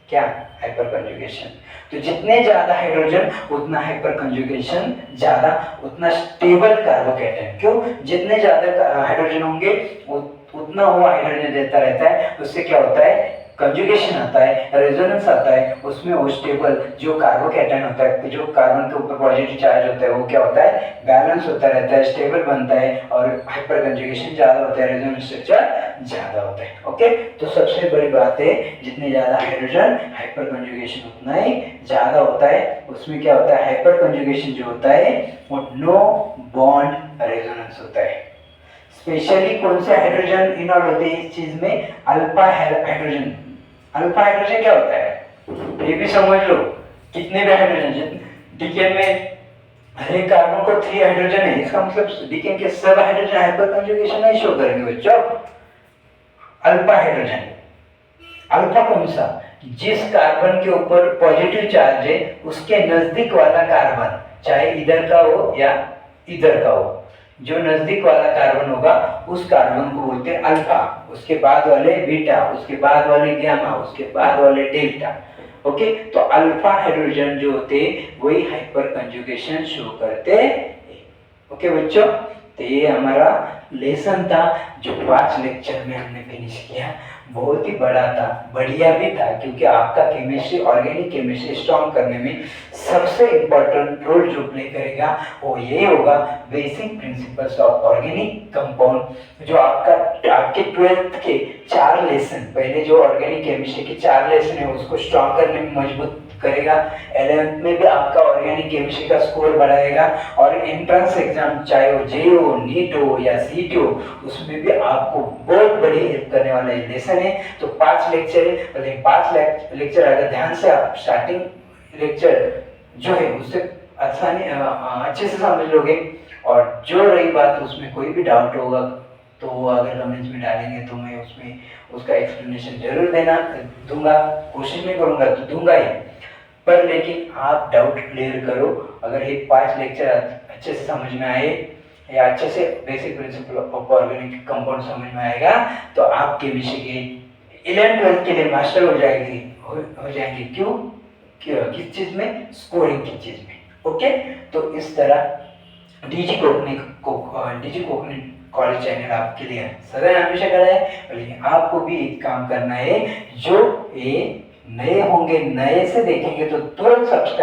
क्या, हाइपर कंजुगेशन। तो जितने ज्यादा हाइड्रोजन उतना हाइपर कंजुगेशन ज्यादा, उतना स्टेबल कार्बोकैटायन। क्यों, जितने ज्यादा हाइड्रोजन होंगे उतना वो हाइड्रोजन देता रहता है, उससे क्या होता है, कंजुगेशन आता है, रेजोनेंस आता है, उसमें वो स्टेबल जो कार्बोकैटायन होता है, जो कार्बन के ऊपर पॉजिटिव चार्ज होता है, वो क्या होता है, बैलेंस होता रहता है, स्टेबल बनता है, और हाइपर कंजुगेशन ज्यादा होता है, रेजोनेंस स्ट्रक्चर ज्यादा होता है। ओके, तो सबसे बड़ी बात है, जितने ज्यादा हाइड्रोजन, हाइपर कंजुगेशन उतना ही ज्यादा होता है। उसमें क्या होता है, हाइपर कंजुगेशन जो होता है वो नो बॉन्ड रेजोनेंस होता है। स्पेशली कौन से हाइड्रोजन इन्वॉल्व होते हैं इस चीज में, अल्फा हाइड्रोजन। अल्फा हाइड्रोजन क्या होता है, ये भी समझ लो, कितने भी हाइड्रोजन, डीकेन में हर एक कार्बन को 3 हाइड्रोजन है, इसका मतलब डीकेन के सब हाइड्रोजन हाइपर कंजुगेशन नहीं शो करेंगे बच्चों। अल्फा हाइड्रोजन, अल्फा कौन सा, जिस कार्बन के ऊपर पॉजिटिव चार्ज है उसके नजदीक वाला कार्बन, चाहे इधर का हो या इधर का हो, जो नजदीक वाला कार्बन होगा उस कार्बन को बोलते हैं अल्फा, उसके बाद वाले बीटा, उसके बाद वाले गामा, उसके बाद वाले डेल्टा। ओके, तो अल्फा हाइड्रोजन जो होते वही हाइपर कंजुगेशन शो करते। ओके बच्चों, तो ये हमारा लेसन था जो 5 लेक्चर में हमने फिनिश किया। बहुत ही बड़ा था, बढ़िया भी था, क्योंकि आपका केमिस्ट्री, ऑर्गेनिक केमिस्ट्री स्ट्रॉन्ग करने में सबसे इम्पोर्टेंट रोल जो प्ले करेगा वो ये होगा, basic principles of organic compound. जो आपके 12th के 4 लेसन, पहले जो ऑर्गेनिक केमिस्ट्री के 4 लेसन है उसको स्ट्रॉन्ग करने में मजबूत करेगा। 11th में भी आपका ऑर्गेनिक केमिस्ट्री का स्कोर बढ़ाएगा, और एंट्रेंस एग्जाम चाहे वो जेईई हो, नीट हो या सीईटी हो, उसमें भी आपको बहुत बड़ी हेल्प करने वाला ये लेसन है। तो 5 लेक्चर है, मतलब 5 लेक्चर अगर ध्यान से आप स्टार्टिंग लेक्चर जो है उससे आसानी अच्छे से समझ लोगे, और जो रही बात उसमें कोई भी डाउट होगा तो अगर कमेंट्स में डालेंगे तो मैं उसमें उसका एक्सप्लेनेशन जरूर दूंगा, कोशिश नहीं करूंगा तो दूंगा ही, पर लेकिन आप डाउट क्लियर करो। अगर ये 5 लेक्चर अच्छे से समझ में आए या अच्छे से basic principle of organic compound समझ में आएगा तो आप केमिस्ट्री के 11th-12th के लिए मास्टर हो जाएंगे। क्यों, किस चीज में, स्कोरिंग की चीज में। ओके, तो इस तरह डीजी कोकनी कॉलेज चैनल आपके लिए सदैव हमेशा खड़ा है, लेकिन आपको भी एक काम करना है, जो ये नए होंगे, नए से देखेंगे तो तुरंत सब्सक्राइब